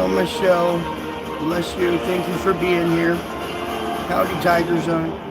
Michelle. Bless you. Thank you for being here. Howdy, Tiger Zone.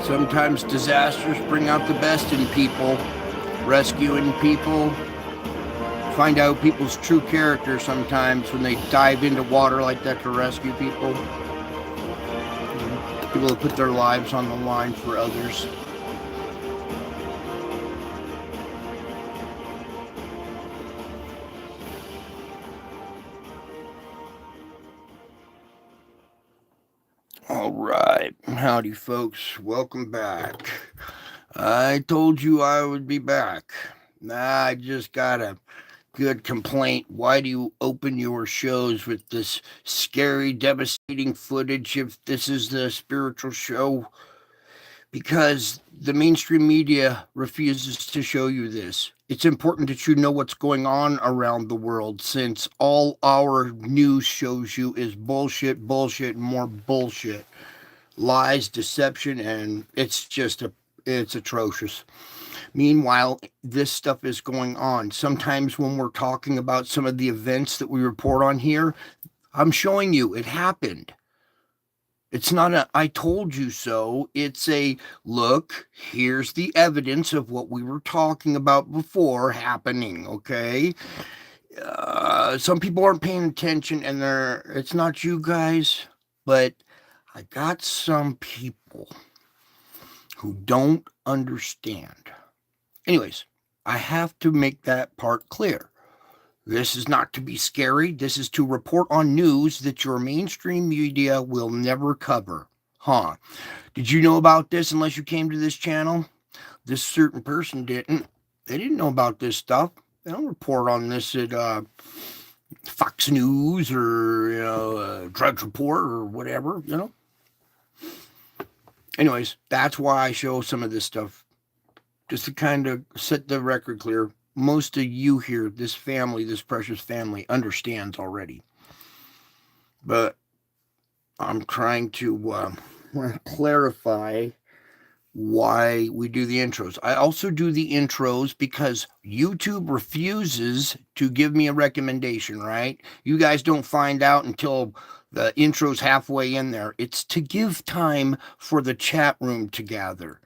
Sometimes disasters bring out the best in people, rescuing people. Find out people's true character sometimes when they dive into water like that to rescue people. People that put their lives on the line for others. All right. Howdy, folks. Welcome back. I told you I would be back. I just got a good complaint. Why do you open your shows with this scary, devastating footage if this is the spiritual show? Because the mainstream media refuses to show you this. It's important that you know what's going on around the world, since all our news shows you is bullshit, bullshit, and more bullshit. Lies, deception, and it's atrocious. Meanwhile, this stuff is going on. Sometimes when we're talking about some of the events that we report on here, I'm showing you it happened. It's not a I told you so. It's a look, here's the evidence of what we were talking about before happening, okay? Some people aren't paying attention, and it's not you guys, but I got some people who don't understand. Anyways, I have to make that part clear. This is not to be scary. This is to report on news that your mainstream media will never cover. Huh. Did you know about this unless you came to this channel? This certain person didn't. They didn't know about this stuff. They don't report on this at Fox News or, Drudge Report or whatever. Anyways, that's why I show some of this stuff. Just to kind of set the record clear. Most of you here, this family, this precious family, understands already. But I'm trying to clarify why we do the intros. I also do the intros because YouTube refuses to give me a recommendation, right? You guys don't find out until the intro's halfway in there. It's to give time for the chat room to gather.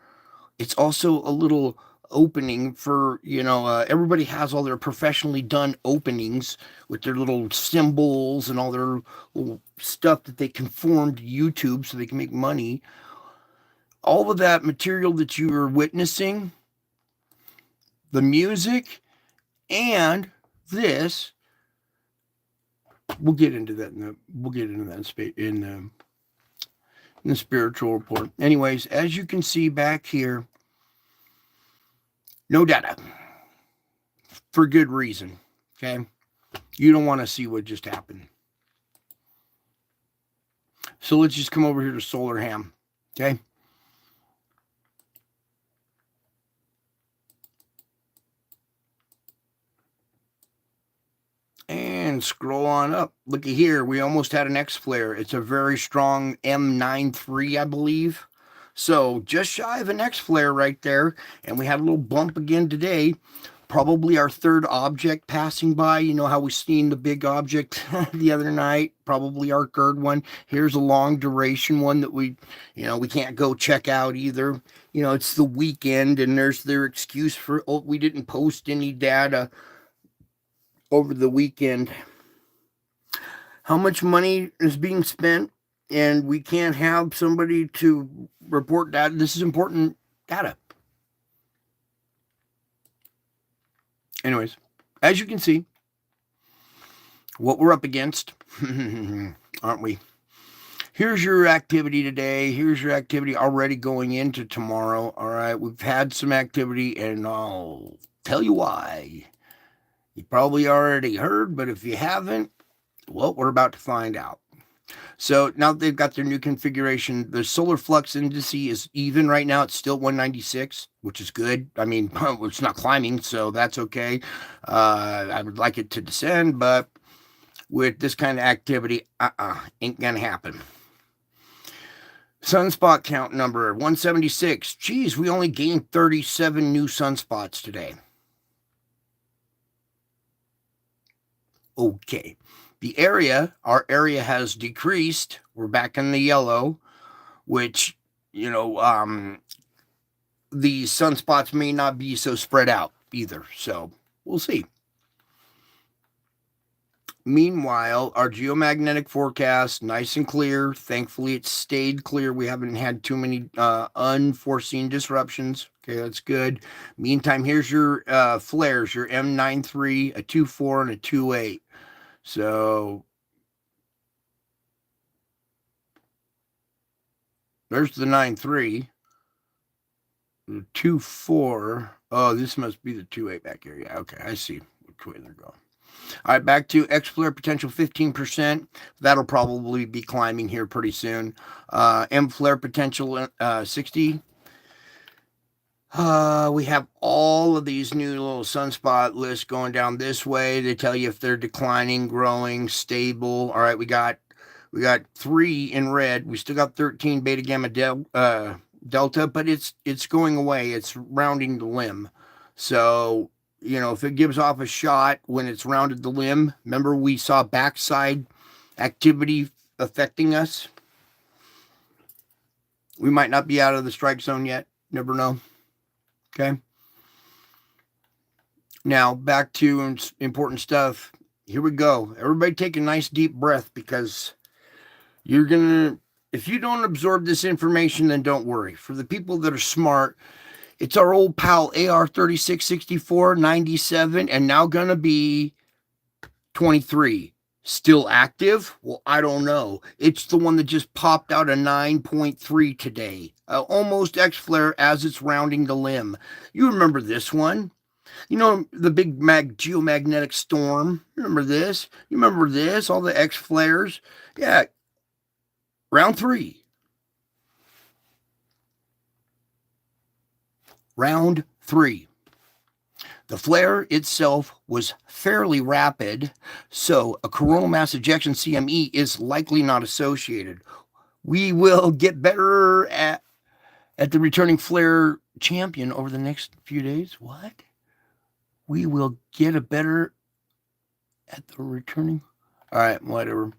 It's also a little opening for, everybody has all their professionally done openings with their little symbols and all their little stuff that they conform to YouTube so they can make money. All of that material that you are witnessing, the music, and this, we'll get into that in the spiritual report. Anyways, as you can see back here, no data. For good reason. Okay? You don't want to see what just happened. So let's just come over here to Solar Ham. Okay? And scroll on up. Looky here. We almost had an X flare. It's a very strong M93, I believe. So just shy of an X flare right there. And we had a little bump again today. Probably our third object passing by. You know how we seen the big object the other night? Probably our third one. Here's a long duration one that we can't go check out either. It's the weekend and there's their excuse for, we didn't post any data over the weekend. How much money is being spent and we can't have somebody to report data? This is important data. Anyways, as you can see, what we're up against, aren't we? Here's your activity today. Here's your activity already going into tomorrow. All right, we've had some activity, and I'll tell you why. You probably already heard, but if you haven't, well, we're about to find out. So now they've got their new configuration. The solar flux index is even right now. It's still 196, which is good. I mean, it's not climbing, so that's okay. I would like it to descend, but with this kind of activity, ain't gonna happen. Sunspot count number 176. Geez, we only gained 37 new sunspots today. Okay. Our area has decreased. We're back in the yellow, which, the sunspots may not be so spread out either. So we'll see. Meanwhile, our geomagnetic forecast, nice and clear. Thankfully, it stayed clear. We haven't had too many unforeseen disruptions. Okay, that's good. Meantime, here's your flares, your M93, a 2.4, and a 2.8. So there's the 9.3. The 2.4. Oh, this must be the 2.8 back here. Yeah, okay, I see which way they're going. All right, back to X flare potential 15%. That'll probably be climbing here pretty soon. M flare potential 60. We have all of these new little sunspot lists going down this way. They tell you if they're declining, growing, stable. All right, we got 3 in red. We still got 13 beta gamma delta, but it's going away. It's rounding the limb. So, if it gives off a shot when it's rounded the limb, remember we saw backside activity affecting us? We might not be out of the strike zone yet. Never know. Okay. Now back to important stuff. Here we go. Everybody take a nice deep breath, because if you don't absorb this information, then don't worry. For the people that are smart, it's our old pal AR 3664, 97, and now going to be 23. Still active? Well, I don't know. It's the one that just popped out a 9.3 today. Almost X flare as it's rounding the limb. You remember this one? The big geomagnetic storm. Remember this? You remember this? All the X flares? Yeah. Round 3. Round 3. The flare itself was fairly rapid, so a coronal mass ejection CME is likely not associated. We will get better at the returning flare champion over the next few days. What? We will get a better at the returning. All right, whatever.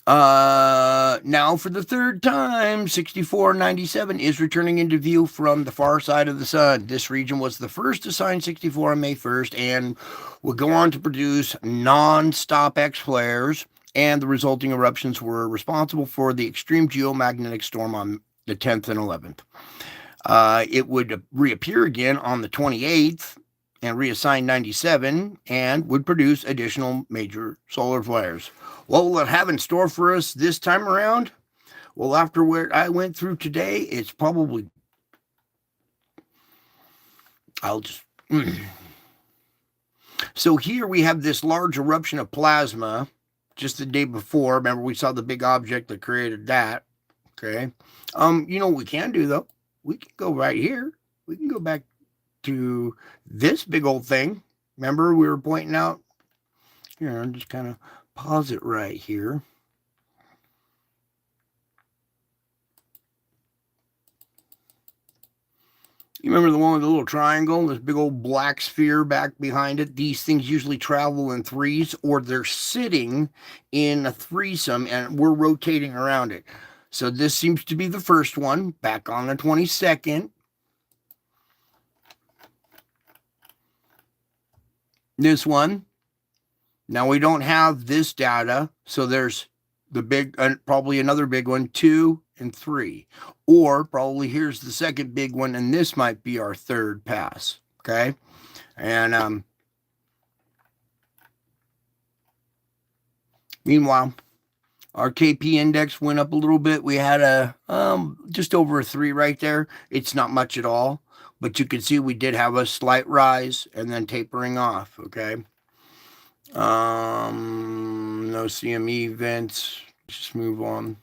Now for the third time, 6497 is returning into view from the far side of the sun. This region was the first to sign 64 on May 1st and will go on to produce non-stop X flares, and the resulting eruptions were responsible for the extreme geomagnetic storm on the 10th and 11th. It would reappear again on the 28th and reassign 97 and would produce additional major solar flares. What will it have in store for us this time around? Well, after what I went through today, it's probably... So here we have this large eruption of plasma just the day before. Remember, we saw the big object that created that. Okay. What we can do, though? We can go right here. We can go back to this big old thing. Remember, we were pointing out... Here, I'm just kind of pause it right here. You remember the one with the little triangle, this big old black sphere back behind it? These things usually travel in threes, or they're sitting in a threesome and we're rotating around it. So this seems to be the first one, back on the 22nd. This one. Now we don't have this data, so there's the big, probably another big one, 2 and 3. Or probably here's the second big one, and this might be our third pass. Okay. And meanwhile, our KP index went up a little bit. We had a just over a 3 right there. It's not much at all, but you can see we did have a slight rise and then tapering off. Okay. No CME events. Just move on.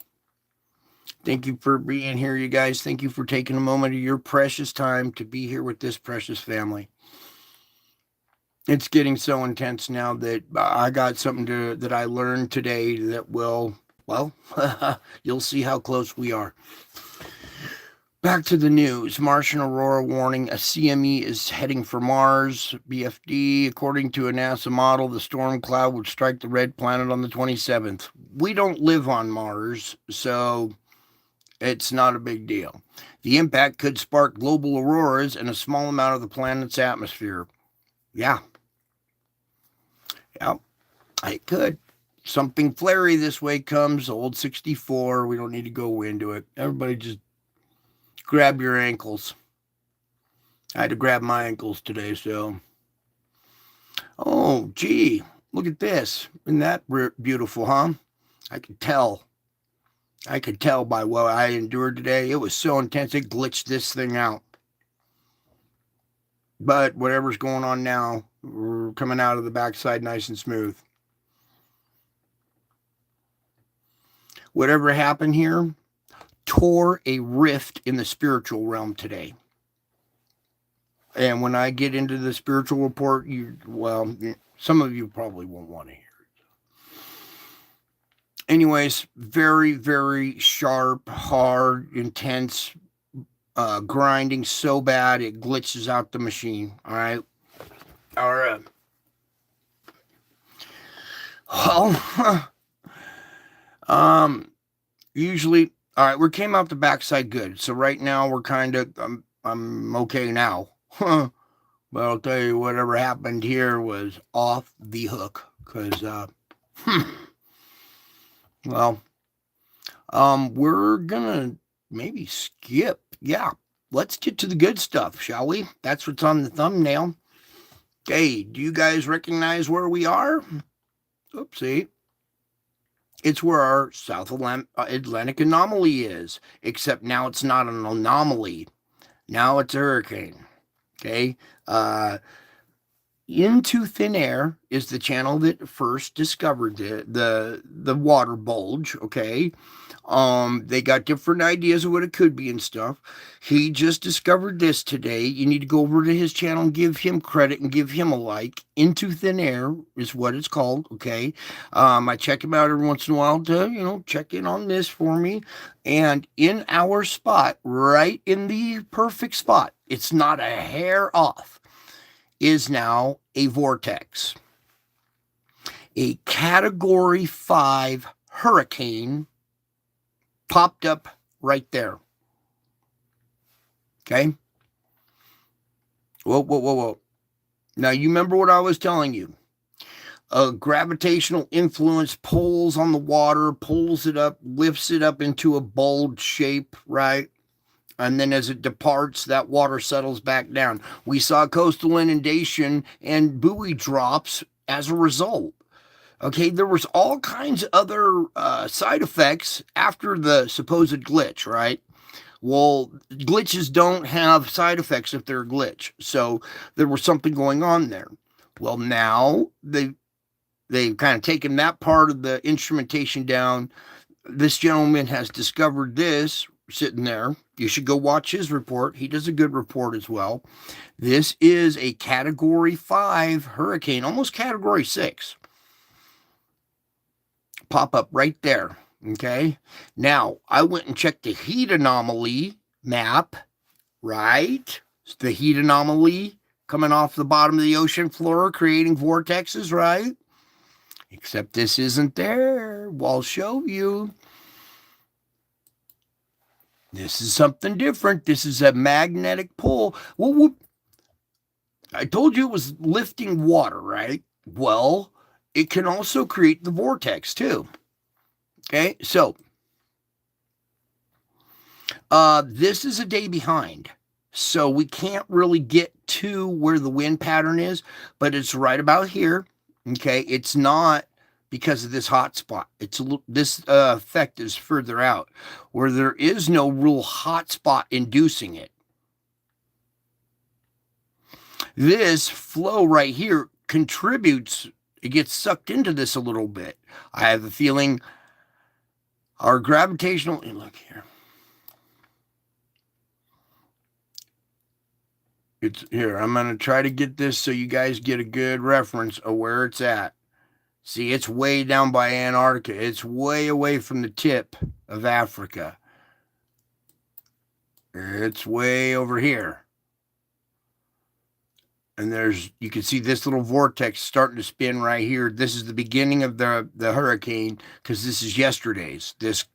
Thank you for being here, you guys. Thank you for taking a moment of your precious time to be here with this precious family. It's getting so intense now that I got something that I learned today that will, well, you'll see how close we are. Back to the news. Martian aurora warning. A CME is heading for Mars. BFD. According to a NASA model, the storm cloud would strike the red planet on the 27th. We don't live on Mars, so it's not a big deal. The impact could spark global auroras in a small amount of the planet's atmosphere. Yeah. Yep, it could. Something flary this way comes. Old 64. We don't need to go into it. Everybody just grab your ankles. I had to grab my ankles today, so. Oh, gee. Look at this. Isn't that beautiful, huh? I could tell. I could tell by what I endured today. It was so intense, it glitched this thing out. But whatever's going on now, we're coming out of the backside nice and smooth. Whatever happened here tore a rift in the spiritual realm today. And when I get into the spiritual report, some of you probably won't want to hear it. Anyways, very, very sharp, hard, intense, grinding so bad it glitches out the machine. All right. All right. Well, usually, all right, we came out the backside good. So right now we're kind of, I'm okay now. But I'll tell you, whatever happened here was off the hook. Because, we're gonna maybe skip. Yeah, let's get to the good stuff, shall we? That's what's on the thumbnail. Okay, do you guys recognize where we are? Oopsie. It's where our South Atlantic anomaly is, except now it's not an anomaly. Now it's a hurricane. Okay. Into Thin Air is the channel that first discovered the water bulge. Okay. They got different ideas of what it could be and stuff. He just discovered this today. You need to go over to his channel and give him credit and give him a like. Into Thin Air is what it's called. Okay. I check him out every once in a while to, check in on this for me. And in our spot, right in the perfect spot, it's not a hair off, is now a vortex. A Category 5 hurricane popped up right there. Okay? Whoa. Now, you remember what I was telling you. A gravitational influence pulls on the water, pulls it up, lifts it up into a bulge shape, right? And then as it departs, that water settles back down. We saw coastal inundation and buoy drops as a result. Okay, there was all kinds of other side effects after the supposed glitch, right? Well, glitches don't have side effects if they're a glitch. So there was something going on there. Well, now they've kind of taken that part of the instrumentation down. This gentleman has discovered this sitting there. You should go watch his report. He does a good report as well. This is a Category 5 hurricane, almost Category 6. Pop up right there. Okay. Now, I went and checked the heat anomaly map, right? It's the heat anomaly coming off the bottom of the ocean floor, creating vortexes, right? Except this isn't there. Well, I'll show you. This is something different. This is a magnetic pull. Well, I told you it was lifting water, right? Well, it can also create the vortex too. Okay, so this is a day behind. So we can't really get to where the wind pattern is, but it's right about here. Okay, it's not because of this hot spot. It's this effect is further out, where there is no real hot spot inducing it. This flow right here contributes. It gets sucked into this a little bit. I have a feeling our gravitational. Look here. It's here. I'm going to try to get this so you guys get a good reference of where it's at. See, it's way down by Antarctica. It's way away from the tip of Africa. It's way over here. And you can see this little vortex starting to spin right here. This is the beginning of the hurricane because this is yesterday's. This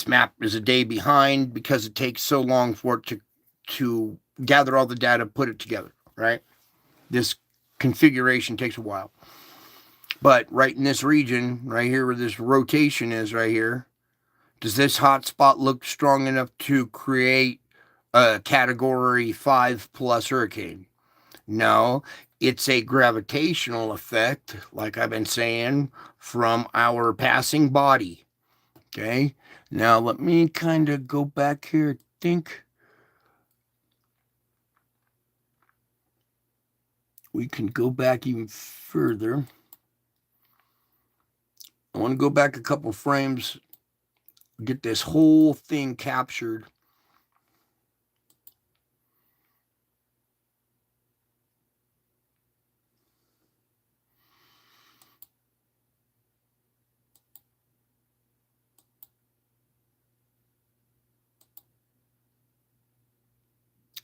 map is a day behind because it takes so long for it to gather all the data, put it together, right? This configuration takes a while. But right in this region, right here where this rotation is right here, does this hot spot look strong enough to create a category 5+ hurricane? No, it's a gravitational effect, like I've been saying, from our passing body. Okay, now let me kind of go back here. I think we can go back even further. I want to go back a couple frames, get this whole thing captured.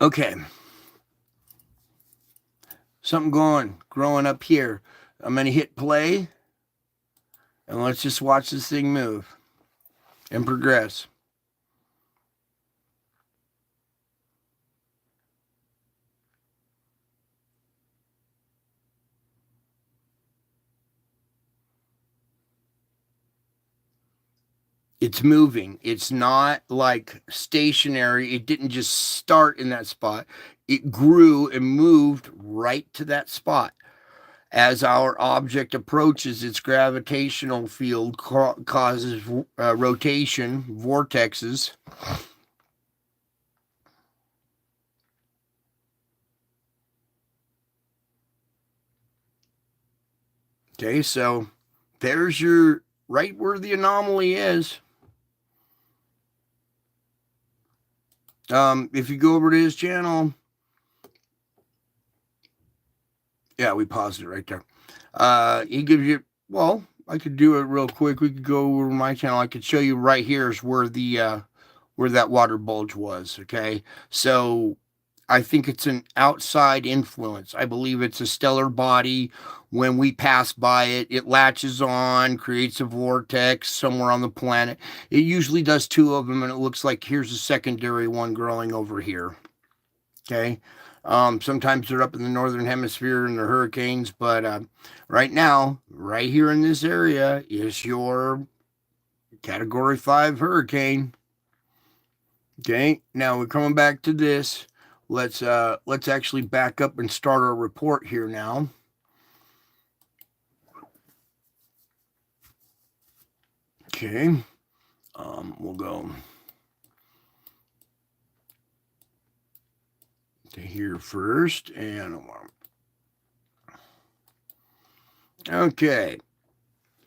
Okay. Something growing up here. I'm going to hit play, and let's just watch this thing move and progress. It's moving. It's not like stationary. It didn't just start in that spot. It grew and moved right to that spot. As our object approaches, its gravitational field causes rotation, vortexes. Okay, so there's your right where the anomaly is. If you go over to his channel, yeah, we paused it right there. He gives you, well, I could do it real quick. We could go over to my channel. I could show you right here is where where that water bulge was. Okay, so I think it's an outside influence. I believe it's a stellar body. When we pass by it, it latches on, creates a vortex somewhere on the planet. It usually does two of them, and it looks like here's a secondary one growing over here. Okay. Sometimes they're up in the northern hemisphere and they're hurricanes, but right now, right here in this area, is your category 5 hurricane. Okay, now we're coming back to this. Let's actually back up and start our report here now. Okay, we'll go to here first, and okay.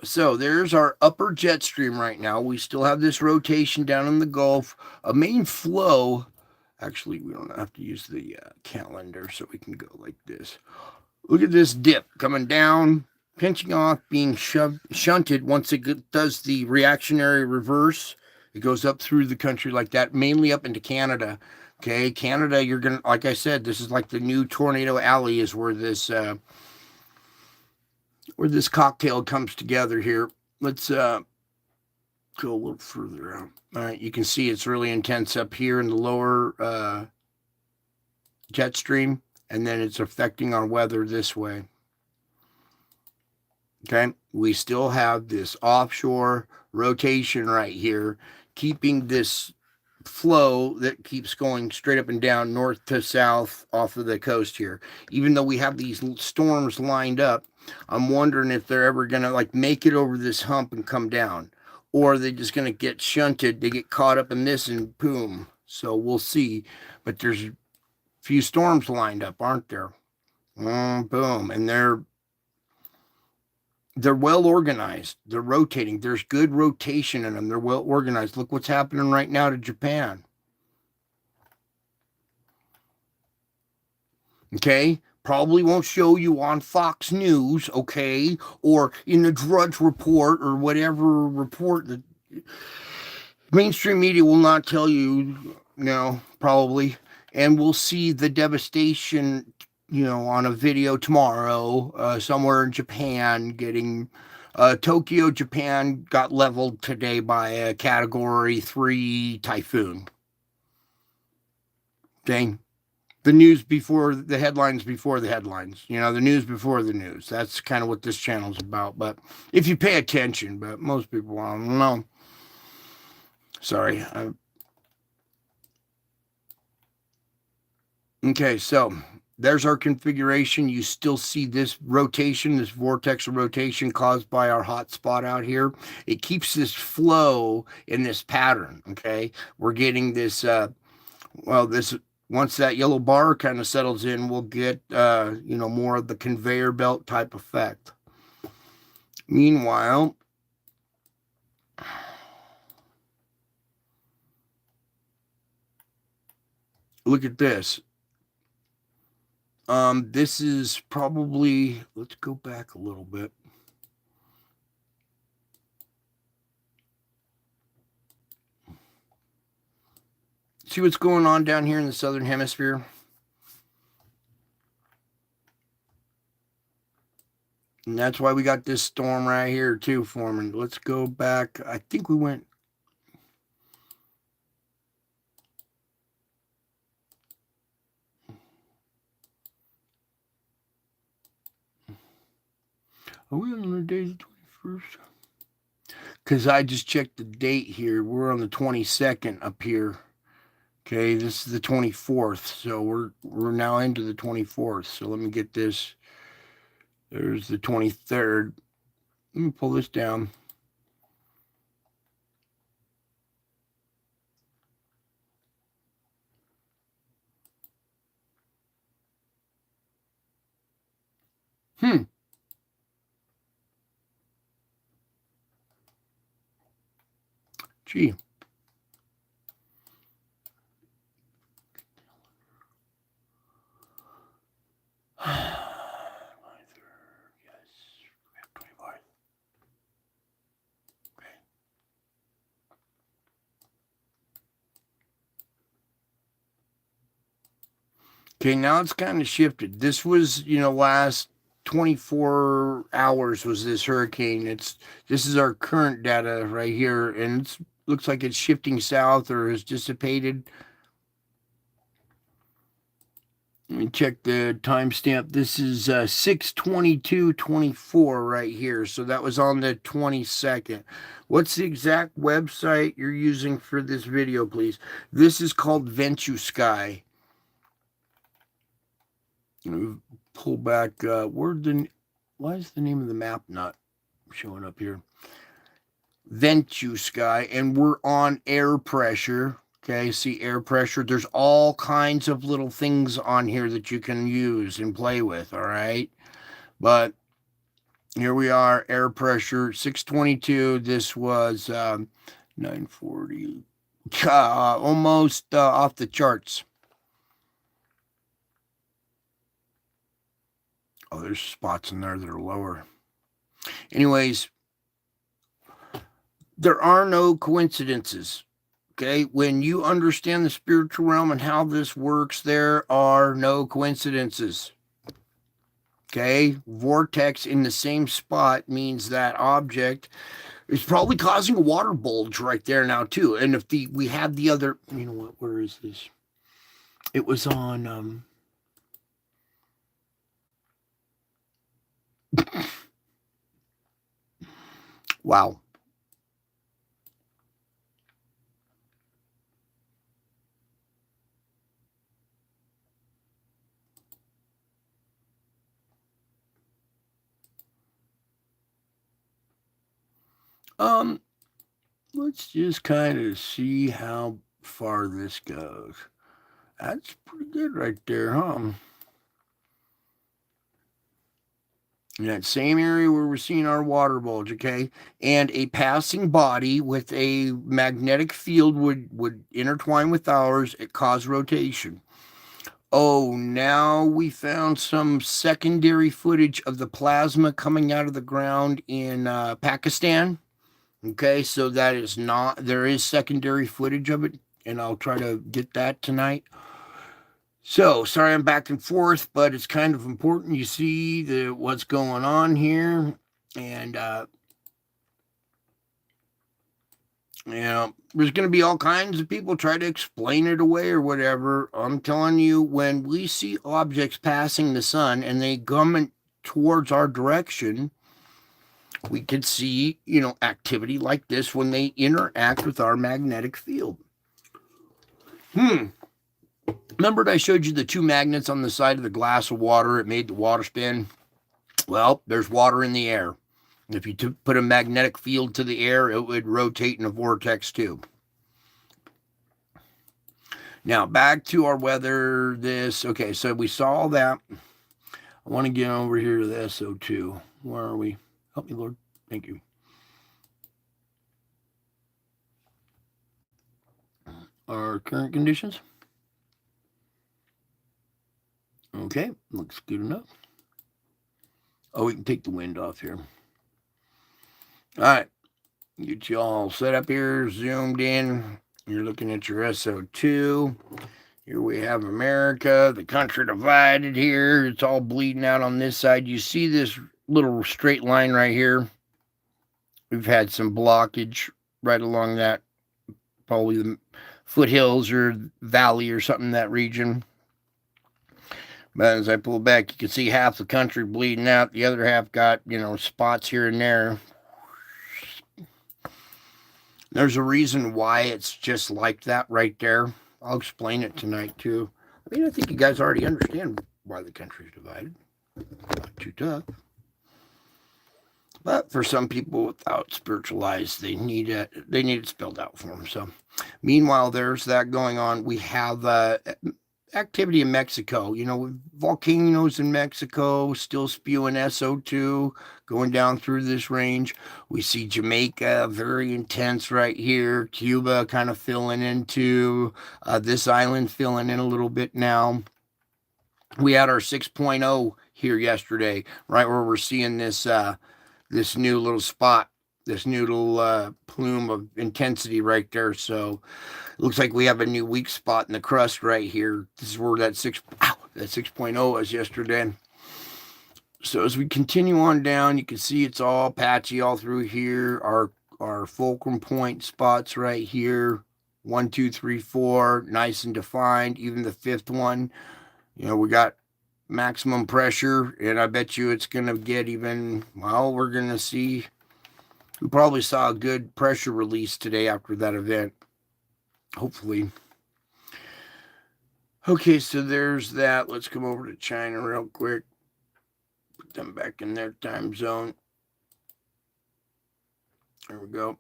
So there's our upper jet stream right now. We still have this rotation down in the Gulf. A main flow. Actually, we don't have to use the calendar, so we can go like this. Look at this dip coming down, pinching off, being shunted. Once it does the reactionary reverse, it goes up through the country like that, mainly up into Canada. Okay, Canada, you're going to, like I said, this is like the new tornado alley is where this cocktail comes together here. Let's go a little further out. All right, you can see it's really intense up here in the lower jet stream, and then it's affecting our weather this way. Okay, we still have this offshore rotation right here, keeping this flow that keeps going straight up and down, north to south, off of the coast here. Even though we have these storms lined up, I'm wondering if they're ever going to like make it over this hump and come down, or are they just going to get shunted? They get caught up in this and boom. So we'll see. But there's a few storms lined up, aren't there? Boom. And they're well organized. They're rotating. There's good rotation in them. They're well organized. Look what's happening right now to Japan. Okay, probably won't show you on Fox News, okay, or in the Drudge Report or whatever report that mainstream media will not tell you. No, probably. And we'll see the devastation, on a video tomorrow, somewhere in Japan, getting Tokyo, Japan got leveled today by a Category 3 typhoon. Okay. The news before the headlines before the headlines, the news before the news. That's kind of what this channel's about. But if you pay attention, but most people, I don't know. Sorry. Okay, so there's our configuration. You still see this rotation, this vortex of rotation caused by our hot spot out here. It keeps this flow in this pattern, okay? We're getting this, this once that yellow bar kind of settles in, we'll get, more of the conveyor belt type effect. Meanwhile, look at this. This is probably, let's go back a little bit. See what's going on down here in the southern hemisphere? And that's why we got this storm right here too forming. Let's go back. I think we went. Are we on the day of the 21st? Because I just checked the date here. We're on the 22nd up here. Okay, this is the 24th. So we're now into the 24th. So let me get this. There's the 23rd. Let me pull this down. Gee. Okay, now it's kind of shifted. This was, last 24 hours was this hurricane. This is our current data right here, and it looks like it's shifting south or has dissipated. Let me check the timestamp. This is 6/22/24 right here. So that was on the 22nd. What's the exact website you're using for this video, please? This is called Ventusky. Pull back. Why is the name of the map not showing up here? Ventusky, and we're on air pressure. Okay, see air pressure. There's all kinds of little things on here that you can use and play with. All right, but here we are, air pressure 622. This was 940, almost off the charts. Oh, there's spots in there that are lower. Anyways, there are no coincidences. Okay, when you understand the spiritual realm and how this works, there are no coincidences. Okay, vortex in the same spot means that object is probably causing a water bulge right there now too. And if we had the other, you know what? Where is this? It was on. Wow. Um, let's just kind of see how far this goes. That's pretty good right there, huh? In that same area where we're seeing our water bulge, okay? And a passing body with a magnetic field would intertwine with ours. It caused rotation. Oh, now we found some secondary footage of the plasma coming out of the ground in Pakistan. Okay, so that is not, there is secondary footage of it, and I'll try to get that tonight. So, sorry I'm back and forth, but it's kind of important you see what's going on here. And, there's going to be all kinds of people try to explain it away or whatever. I'm telling you, when we see objects passing the sun and they come towards our direction, we could see, activity like this when they interact with our magnetic field. Remember I showed you the two magnets on the side of the glass of water? It made the water spin. Well, there's water in the air. If you put a magnetic field to the air, it would rotate in a vortex too. Now, back to our weather. Okay, so we saw that. I want to get over here to the SO2. Where are we? Help me, Lord. Thank you. Our current conditions. Okay, looks good enough. Oh, we can take the wind off here. All right, get you all set up here, zoomed in. You're looking at your SO2. Here we have America, the country divided here. It's all bleeding out on this side. You see this little straight line right here? We've had some blockage right along that, probably the foothills or valley or something in that region. But as I pull back, you can see half the country bleeding out. The other half got, spots here and there. There's a reason why it's just like that right there. I'll explain it tonight, too. I think you guys already understand why the country's divided. Not too tough. But for some people without spiritual eyes, they need it spelled out for them. So, meanwhile, there's that going on. We have activity in Mexico. Volcanoes in Mexico still spewing SO2 going down through this range. We see Jamaica very intense right here. Cuba kind of filling into this island, filling in a little bit now. We had our 6.0 here yesterday, right where we're seeing this new little spot, this new little plume of intensity right there. So it looks like we have a new weak spot in the crust right here. This is where that 6.0 was yesterday. So as we continue on down, you can see it's all patchy all through here. Our fulcrum point spots right here, 1, 2, 3, 4, nice and defined. Even the fifth one, we got maximum pressure, and I bet you it's going to get even, we're going to see. We probably saw a good pressure release today after that event. Hopefully. Okay, so there's that. Let's come over to China real quick. Put them back in their time zone. There we go.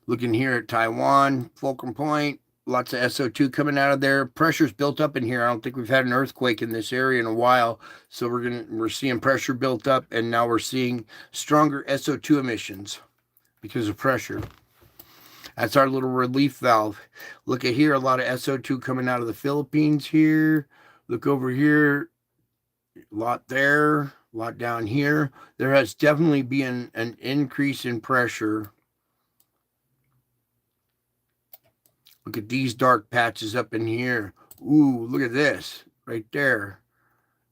Looking here at Taiwan, fulcrum point, lots of SO2 coming out of there. Pressure's built up in here. I don't think we've had an earthquake in this area in a while. So we're seeing pressure built up, and now we're seeing stronger SO2 emissions because of pressure. That's our little relief valve. Look at here, a lot of SO2 coming out of the Philippines here. Look over here, a lot there, a lot down here. There has definitely been an increase in pressure. Look at these dark patches up in here. Ooh, look at this right there.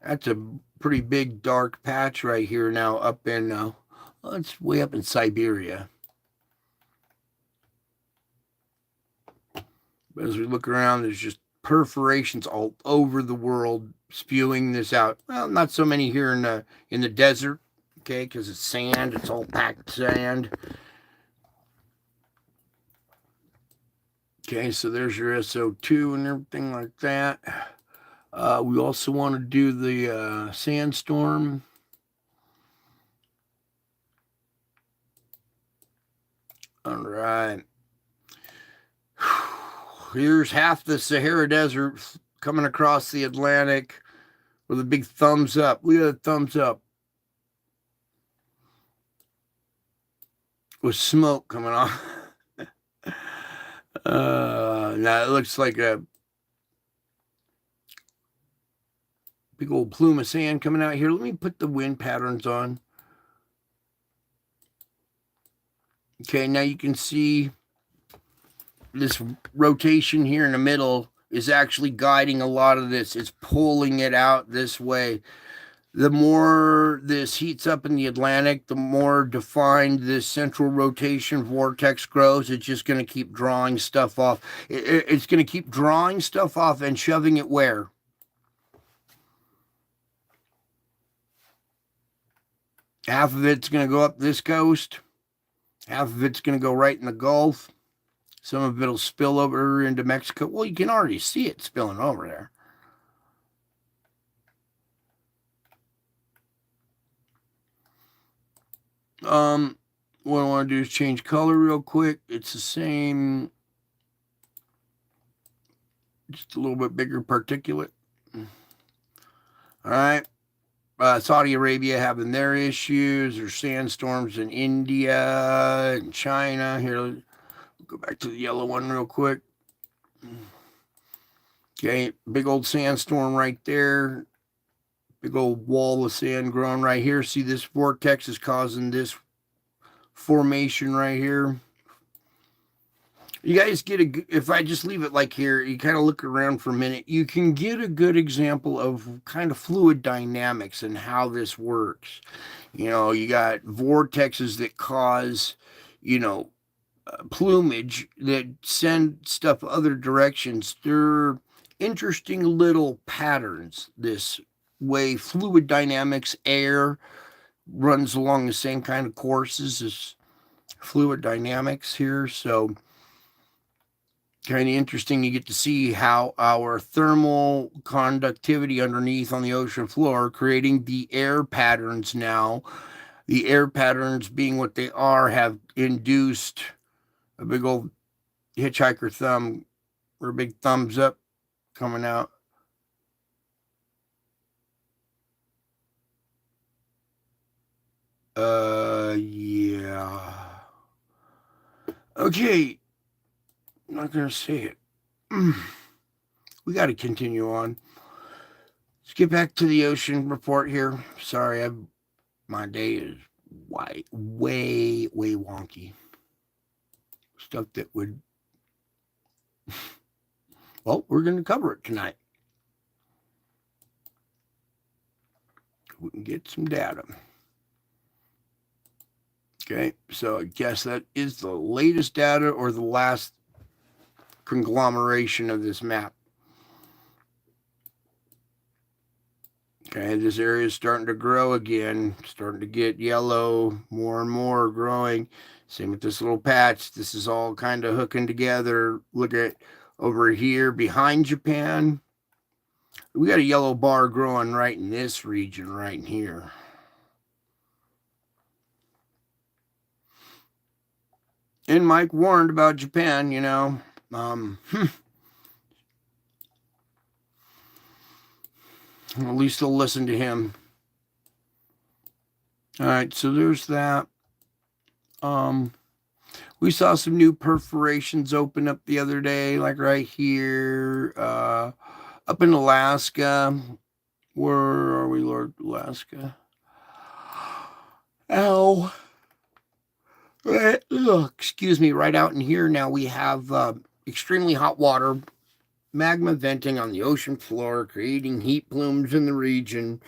That's a pretty big dark patch right here now up in, it's way up in Siberia. But as we look around, there's just perforations all over the world spewing this out. Well, not so many here in the desert, okay, because it's sand. It's all packed sand. Okay, so there's your SO2 and everything like that. We also want to do the sandstorm. All right. Here's half the Sahara Desert coming across the Atlantic with a big thumbs up. Look at the thumbs up with smoke coming off. Now it looks like a big old plume of sand coming out here. Let me put the wind patterns on. Okay, now you can see this rotation here in the middle is actually guiding a lot of this. It's pulling it out this way. The more this heats up in the Atlantic, the more defined this central rotation vortex grows. It's just going to keep drawing stuff off. It's going to keep drawing stuff off and shoving it where? Half of it's going to go up this coast. Half of it's going to go right in the Gulf. Some of it'll spill over into Mexico. Well, you can already see it spilling over there. What I want to do is change color real quick. It's the same, just a little bit bigger particulate. All right. Saudi Arabia having their issues. There's sandstorms in India and China. Here, go back to the yellow one real quick. Okay, big old sandstorm right there. Big old wall of sand growing right here. See, this vortex is causing this formation right here. You guys get if I just leave it like here, you kind of look around for a minute, you can get a good example of kind of fluid dynamics and how this works. You know, you got vortexes that cause, plumage that send stuff other directions. They're interesting little patterns this way. Fluid dynamics, air runs along the same kind of courses as fluid dynamics here. So kind of interesting. You get to see how our thermal conductivity underneath on the ocean floor creating the air patterns now. The air patterns being what they are have induced a big old hitchhiker thumb or a big thumbs up coming out. Yeah. Okay. I'm not going to say it. We got to continue on. Let's get back to the ocean report here. Sorry, my day is way wonky. Stuff that would. Well, we're going to cover it tonight. We can get some data. Okay, so I guess that is the latest data or the last conglomeration of this map. Okay, this area is starting to grow again, starting to get yellow more and more growing. Same with this little patch. This is all kind of hooking together. Look at over here behind Japan. We got a yellow bar growing right in this region right in here. And Mike warned about Japan, at least they'll listen to him. All right, so there's that. We saw some new perforations open up the other day, like right here, up in Alaska. Where are we, Lord? Alaska. Ow. Excuse me, right out in here now we have extremely hot water, magma venting on the ocean floor, creating heat plumes in the region.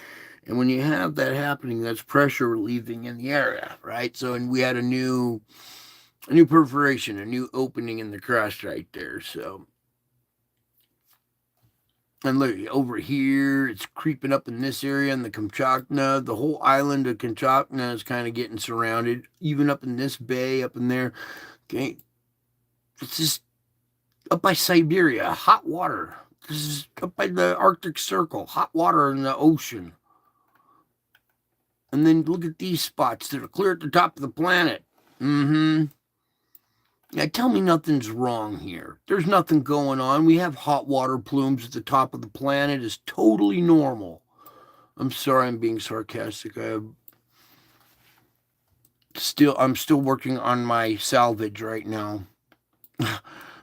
And when you have that happening, that's pressure relieving in the area, right? So, and we had a new perforation, a new opening in the crust right there. So, and look over here, it's creeping up in this area in the Kamchatka. The whole island of Kamchatka is kind of getting surrounded, even up in this bay, up in there. Okay, it's just up by Siberia, hot water. This is up by the Arctic Circle, hot water in the ocean. And then look at these spots that are clear at the top of the planet. Mm-hmm. Now tell me nothing's wrong here. There's nothing going on. We have hot water plumes at the top of the planet. It's totally normal. I'm sorry I'm being sarcastic. I'm still working on my salvage right now.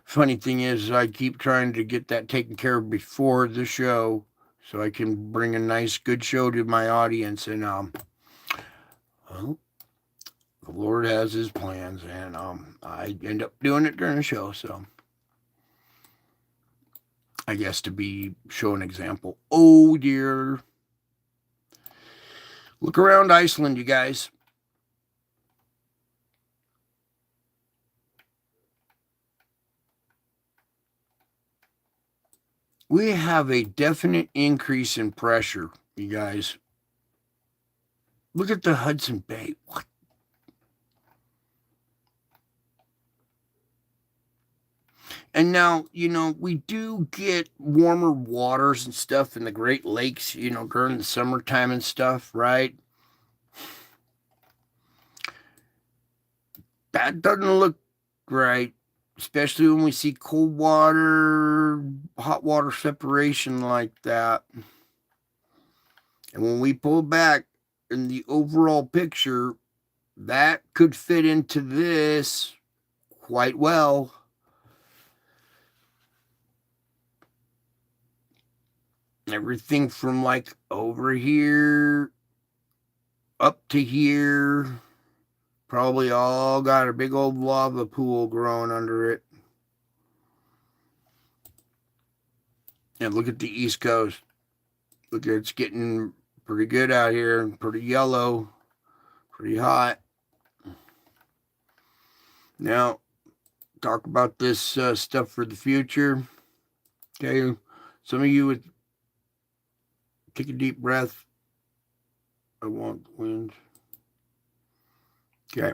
Funny thing is, I keep trying to get that taken care of before the show so I can bring a nice, good show to my audience. And, well, the Lord has his plans, and I end up doing it during the show. So, I guess to show an example. Oh, dear. Look around Iceland, you guys. We have a definite increase in pressure, you guys. Look at the Hudson Bay. What? And now, we do get warmer waters and stuff in the Great Lakes, during the summertime and stuff, right? That doesn't look right, especially when we see cold water, hot water separation like that. And when we pull back in the overall picture, that could fit into this quite well. Everything from like over here up to here probably all got a big old lava pool growing under it. And look at the East Coast. Look, it's getting pretty good out here, pretty yellow, pretty hot. Now, talk about this stuff for the future. Okay, some of you would take a deep breath. I want wind. Okay.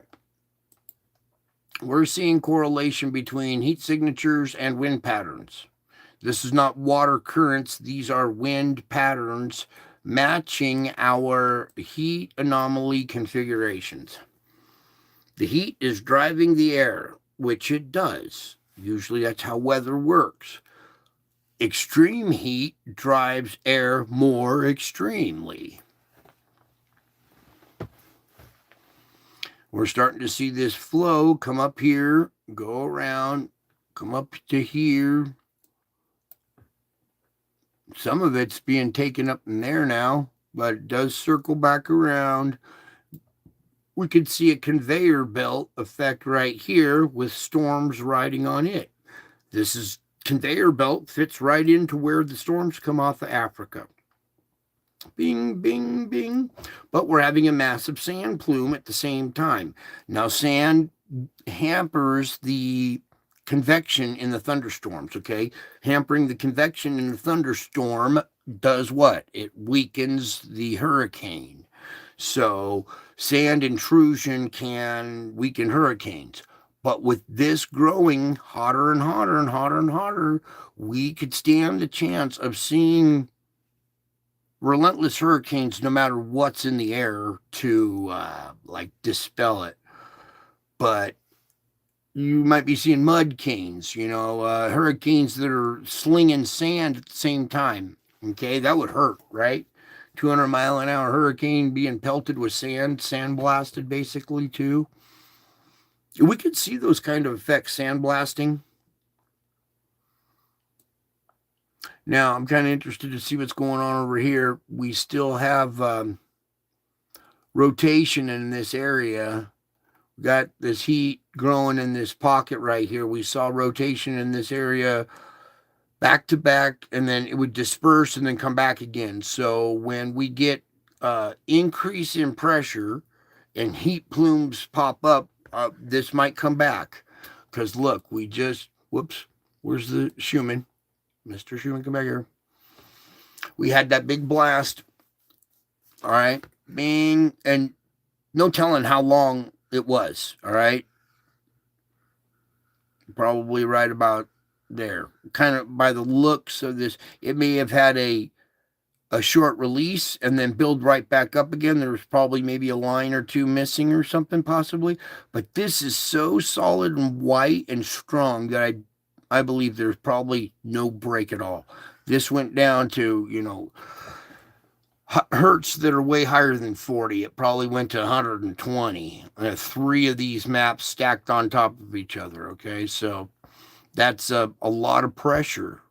We're seeing correlation between heat signatures and wind patterns. This is not water currents. These are wind patterns matching our heat anomaly configurations. The heat is driving the air, which it does. Usually that's how weather works. Extreme heat drives air more extremely. We're starting to see this flow come up here, go around, come up to here. Some of it's being taken up in there now, but it does circle back around. We could see a conveyor belt effect right here with storms riding on it. This is conveyor belt fits right into where the storms come off of Africa. Bing, bing, bing. But we're having a massive sand plume at the same time. Now, sand hampers the convection in the thunderstorms, okay? Hampering the convection in the thunderstorm does what? It weakens the hurricane. So, sand intrusion can weaken hurricanes. But with this growing hotter and hotter and hotter and hotter, we could stand the chance of seeing relentless hurricanes no matter what's in the air to dispel it. But you might be seeing mud canes, hurricanes that are slinging sand at the same time. Okay, that would hurt, right? 200-mile-an-hour hurricane being pelted with sandblasted basically too. We could see those kind of effects, sandblasting. Now, I'm kind of interested to see what's going on over here. We still have rotation in this area. We got this heat growing in this pocket right here. We saw rotation in this area back to back, and then it would disperse and then come back again. So when we get increase in pressure and heat plumes pop up, this might come back. Because look, whoops, where's the Schumann? Mr. Schumann, come back here. We had that big blast. All right. Bing. And no telling how long it was. All right. Probably right about there. Kind of by the looks of this, it may have had a short release and then build right back up again. There was probably maybe a line or two missing or something possibly, but this is so solid and white and strong that I believe there's probably no break at all. This went down to, hertz that are way higher than 40. It probably went to 120. Three of these maps stacked on top of each other. Okay, so that's a lot of pressure,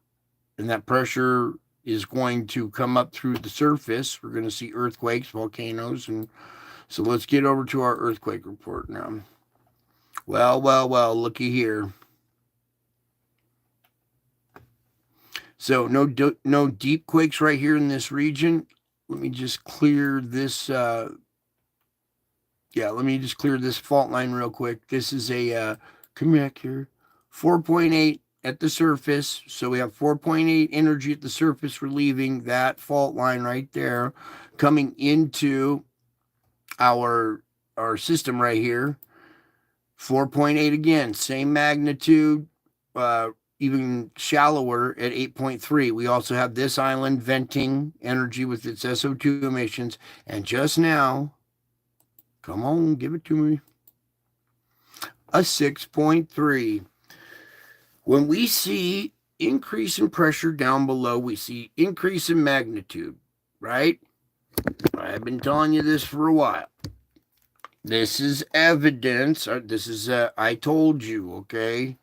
and that pressure is going to come up through the surface. We're going to see earthquakes, volcanoes, and so let's get over to our earthquake report now. Well, looky here. So no deep quakes right here in this region. Let me just clear this. Let me just clear this fault line real quick. This is a come back here, 4.8 at the surface. So we have 4.8 energy at the surface relieving that fault line right there, coming into our system right here. 4.8 again, same magnitude, even shallower at 8.3. We also have this island venting energy with its SO2 emissions, and just now, come on, give it to me, a 6.3. When we see increase in pressure down below, we see increase in magnitude, right? I've been telling you this for a while. This is evidence. This is, I told you, okay?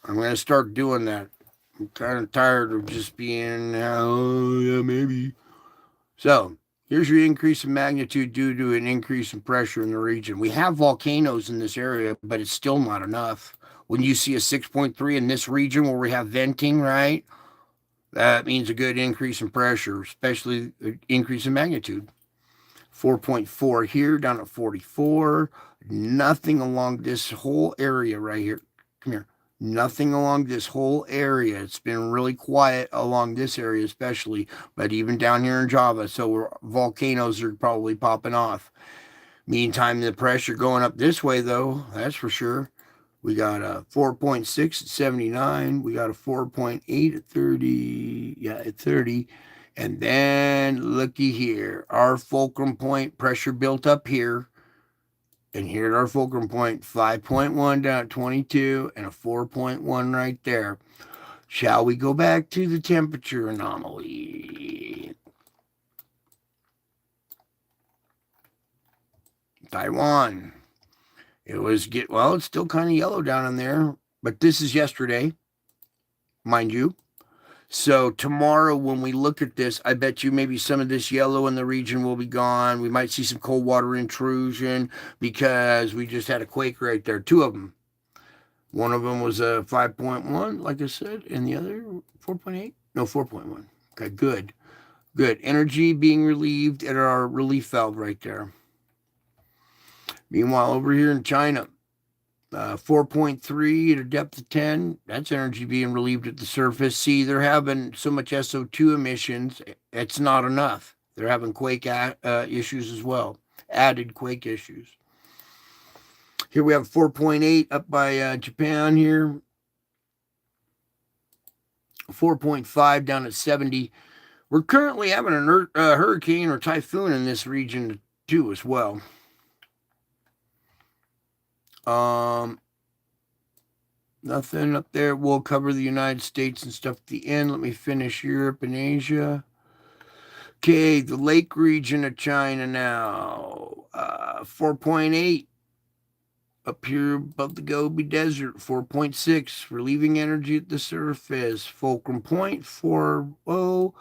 I'm going to start doing that. I'm kind of tired of just being, oh, yeah, maybe. So, here's your increase in magnitude due to an increase in pressure in the region. We have volcanoes in this area, but it's still not enough. When you see a 6.3 in this region where we have venting, right? That means a good increase in pressure, especially an increase in magnitude. 4.4 here, down at 44. Nothing along this whole area right here. Come here. Nothing along this whole area. It's been really quiet along this area, especially, but even down here in Java. So volcanoes are probably popping off. Meantime, the pressure going up this way, though, that's for sure. We got a 4.6 at 79. We got a 4.8 at 30. Yeah, at 30. And then looky here. Our fulcrum point pressure built up here. And here at our fulcrum point, 5.1 down at 22 and a 4.1 right there. Shall we go back to the temperature anomaly? Taiwan. It's still kind of yellow down in there, but this is yesterday, mind you. So tomorrow when we look at this, I bet you maybe some of this yellow in the region will be gone. We might see some cold water intrusion because we just had a quake right there, two of them. One of them was a 5.1, like I said, and the other 4.8? No, 4.1. Okay, good. Good. Energy being relieved at our relief valve right there. Meanwhile, over here in China, 4.3 at a depth of 10. That's energy being relieved at the surface. See, they're having so much SO2 emissions, it's not enough. They're having quake issues as well, added quake issues. Here we have 4.8 up by Japan here. 4.5 down at 70. We're currently having a hurricane or typhoon in this region too as well. Nothing up there. We'll cover the United States and stuff at the end. Let me finish Europe and Asia. Okay, the lake region of China now. 4.8 up here above the Gobi Desert. 4.6 relieving energy at the surface. Fulcrum point 4.0.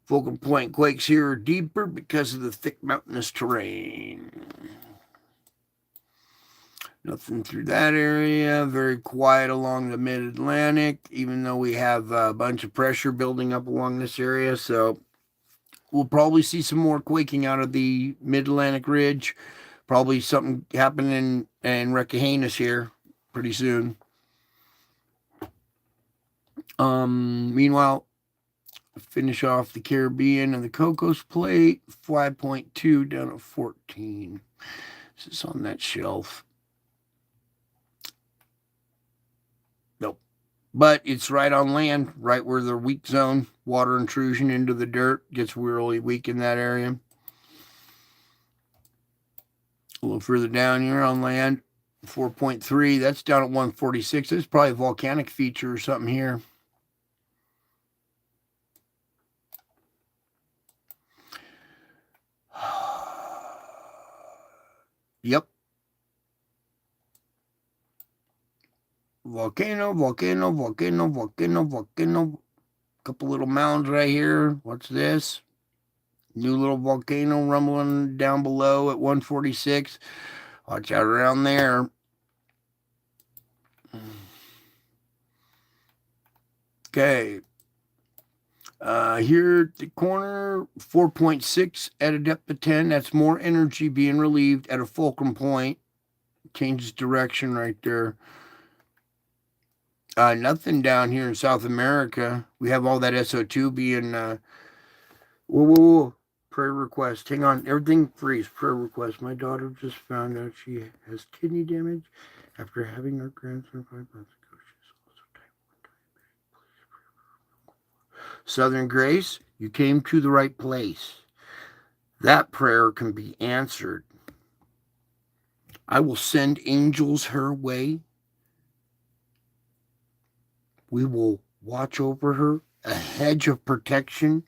Fulcrum point quakes here are deeper because of the thick mountainous terrain. Nothing through that area. Very quiet along the mid-Atlantic, even though we have a bunch of pressure building up along this area. So we'll probably see some more quaking out of the mid-Atlantic ridge. Probably something happening in Reykjanes here pretty soon. Meanwhile, finish off the Caribbean and the Cocos Plate. 5.2 down at 14. This is on that shelf. but it's right on land, right where the weak zone, water intrusion into the dirt gets really weak in that area. A little further down here on land, 4.3, that's down at 146. There's probably a volcanic feature or something here. Yep. Volcano, volcano, volcano, volcano, volcano. Couple little mounds right here. What's this? New little volcano rumbling down below at 146. Watch out around there. Okay. Here at the corner, 4.6 at a depth of 10. That's more energy being relieved at a fulcrum point. Changes direction right there. Nothing down here in South America. We have all that SO2 being. Whoa. Prayer request. Hang on. Everything freeze. Prayer request. My daughter just found out she has kidney damage after having her grandson 5 months ago. She's also type 1 diabetic. Southern Grace, you came to the right place. That prayer can be answered. I will send angels her way. We will watch over her, a hedge of protection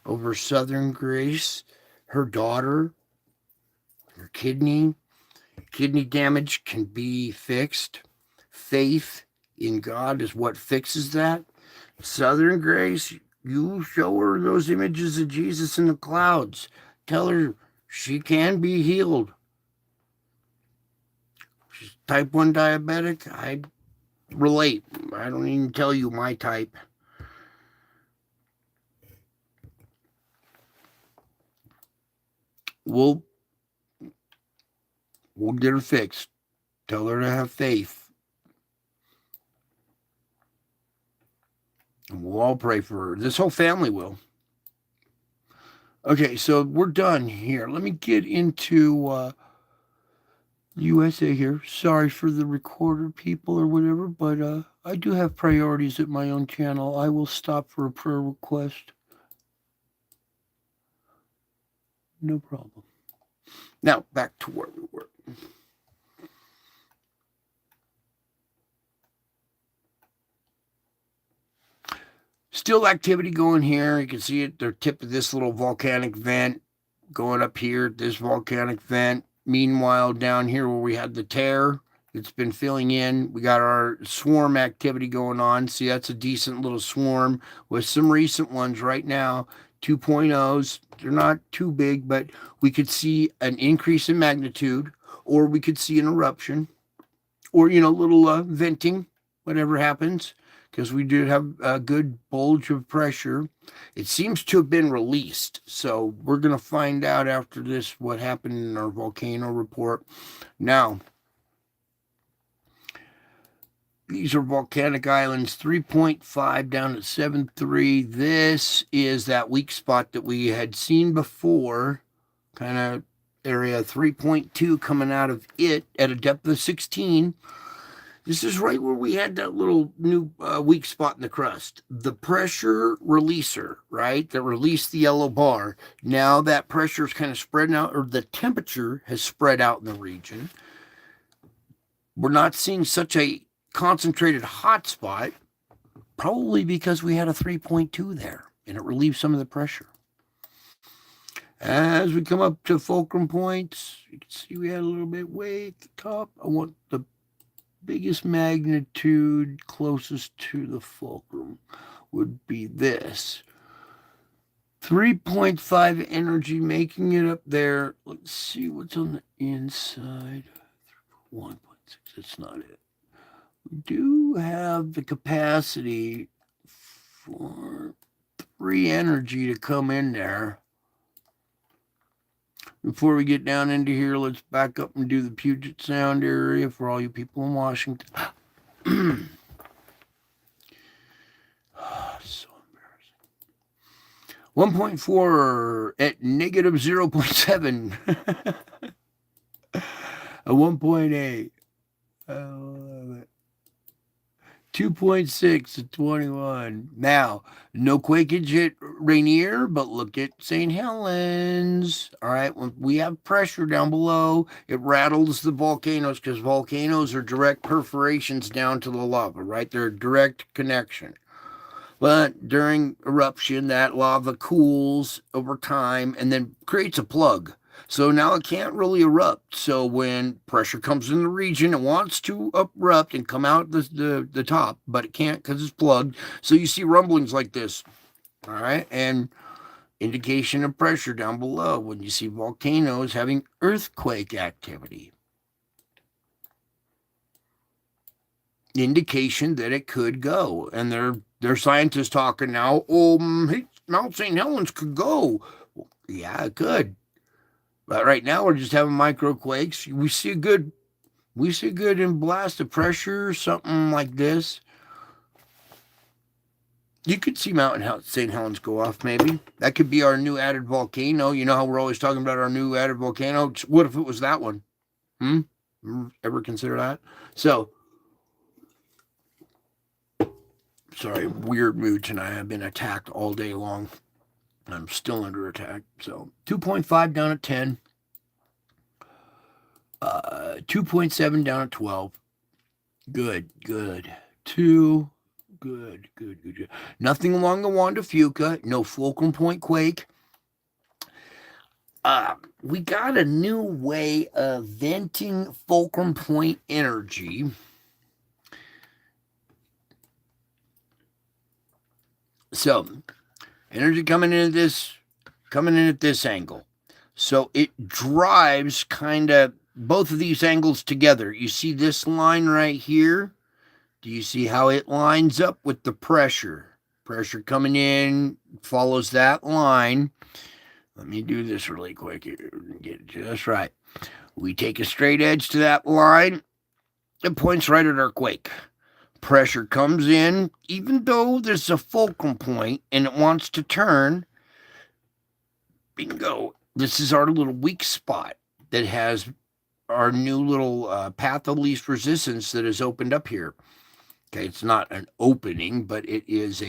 over Southern Grace, her daughter, her kidney. Kidney damage can be fixed. Faith in God is what fixes that. Southern Grace, you show her those images of Jesus in the clouds. Tell her she can be healed. She's type 1 diabetic. I relate. I don't even tell you my type. We'll get her fixed. Tell her to have faith. And we'll all pray for her. This whole family will. Okay, so we're done here. Let me get into USA here. Sorry for the recorder people or whatever, but I do have priorities at my own channel. I will stop for a prayer request. No problem. Now, back to where we were. Still activity going here. You can see it, the tip of this little volcanic vent going up here, this volcanic vent. Meanwhile, down here where we had the tear, it's been filling in. We got our swarm activity going on. See, that's a decent little swarm with some recent ones right now. 2.0s. They're not too big, but we could see an increase in magnitude, or we could see an eruption, or, little venting, whatever happens, because we did have a good bulge of pressure. It seems to have been released. So we're going to find out after this what happened in our volcano report. Now, these are volcanic islands, 3.5 down at 7.3. This is that weak spot that we had seen before, kind of area 3.2 coming out of it at a depth of 16. This is right where we had that little new weak spot in the crust. The pressure releaser, right, that released the yellow bar. Now that pressure is kind of spreading out, or the temperature has spread out in the region. We're not seeing such a concentrated hot spot, probably because we had a 3.2 there, and it relieved some of the pressure. As we come up to fulcrum points, you can see we had a little bit way at the top. I want the biggest magnitude closest to the fulcrum would be this. 3.5 energy, making it up there. Let's see what's on the inside. 1.6, that's not it. We do have the capacity for 3 energy to come in there. Before we get down into here, let's back up and do the Puget Sound area for all you people in Washington. So embarrassing. 1.4 at negative 0.7. A 1.8. I love it. 2.6 to 21. Now, no quakage at Rainier, but look at St. Helens. All right, when we have pressure down below, it rattles the volcanoes because volcanoes are direct perforations down to the lava, right? They're a direct connection. But during eruption, that lava cools over time and then creates a plug. So now it can't really erupt. So when pressure comes in the region, it wants to erupt and come out the top, but it can't because it's plugged. So you see rumblings like this. All right. And indication of pressure down below when you see volcanoes having earthquake activity. Indication that it could go. And they're scientists talking now. Hey, Mount St. Helens could go. Well, yeah, it could. But right now we're just having microquakes. We see a good in blast of pressure, something like this. You could see Mount St. Helens go off, maybe. That could be our new added volcano. You know how we're always talking about our new added volcano? What if it was that one? Ever consider that? So, sorry, weird mood tonight. I've been attacked all day long. I'm still under attack. So 2.5 down at 10. 2.7 down at 12. Good. 2. Good. Nothing along the Wanda Fuca. No fulcrum point quake. We got a new way of venting fulcrum point energy. So, energy coming in at this angle. So it drives kind of both of these angles together. You see this line right here? Do you see how it lines up with the pressure? Pressure coming in follows that line. Let me do this really quick here and get it just right. We take a straight edge to that line. It points right at our quake. Pressure comes in, even though there's a fulcrum point and it wants to turn. Bingo. This is our little weak spot that has our new little path of least resistance that is opened up here. Okay, it's not an opening, but it is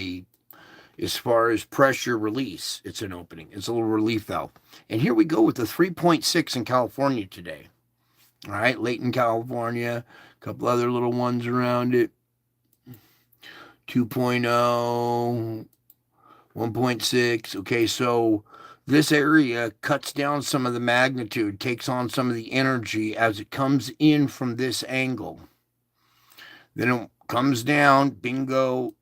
as far as pressure release, it's an opening. It's a little relief valve. And here we go with the 3.6 in California today. All right, Layton, California, a couple other little ones around it. 2.0, 1.6. Okay, so this area cuts down some of the magnitude, takes on some of the energy as it comes in from this angle. Then it comes down, bingo,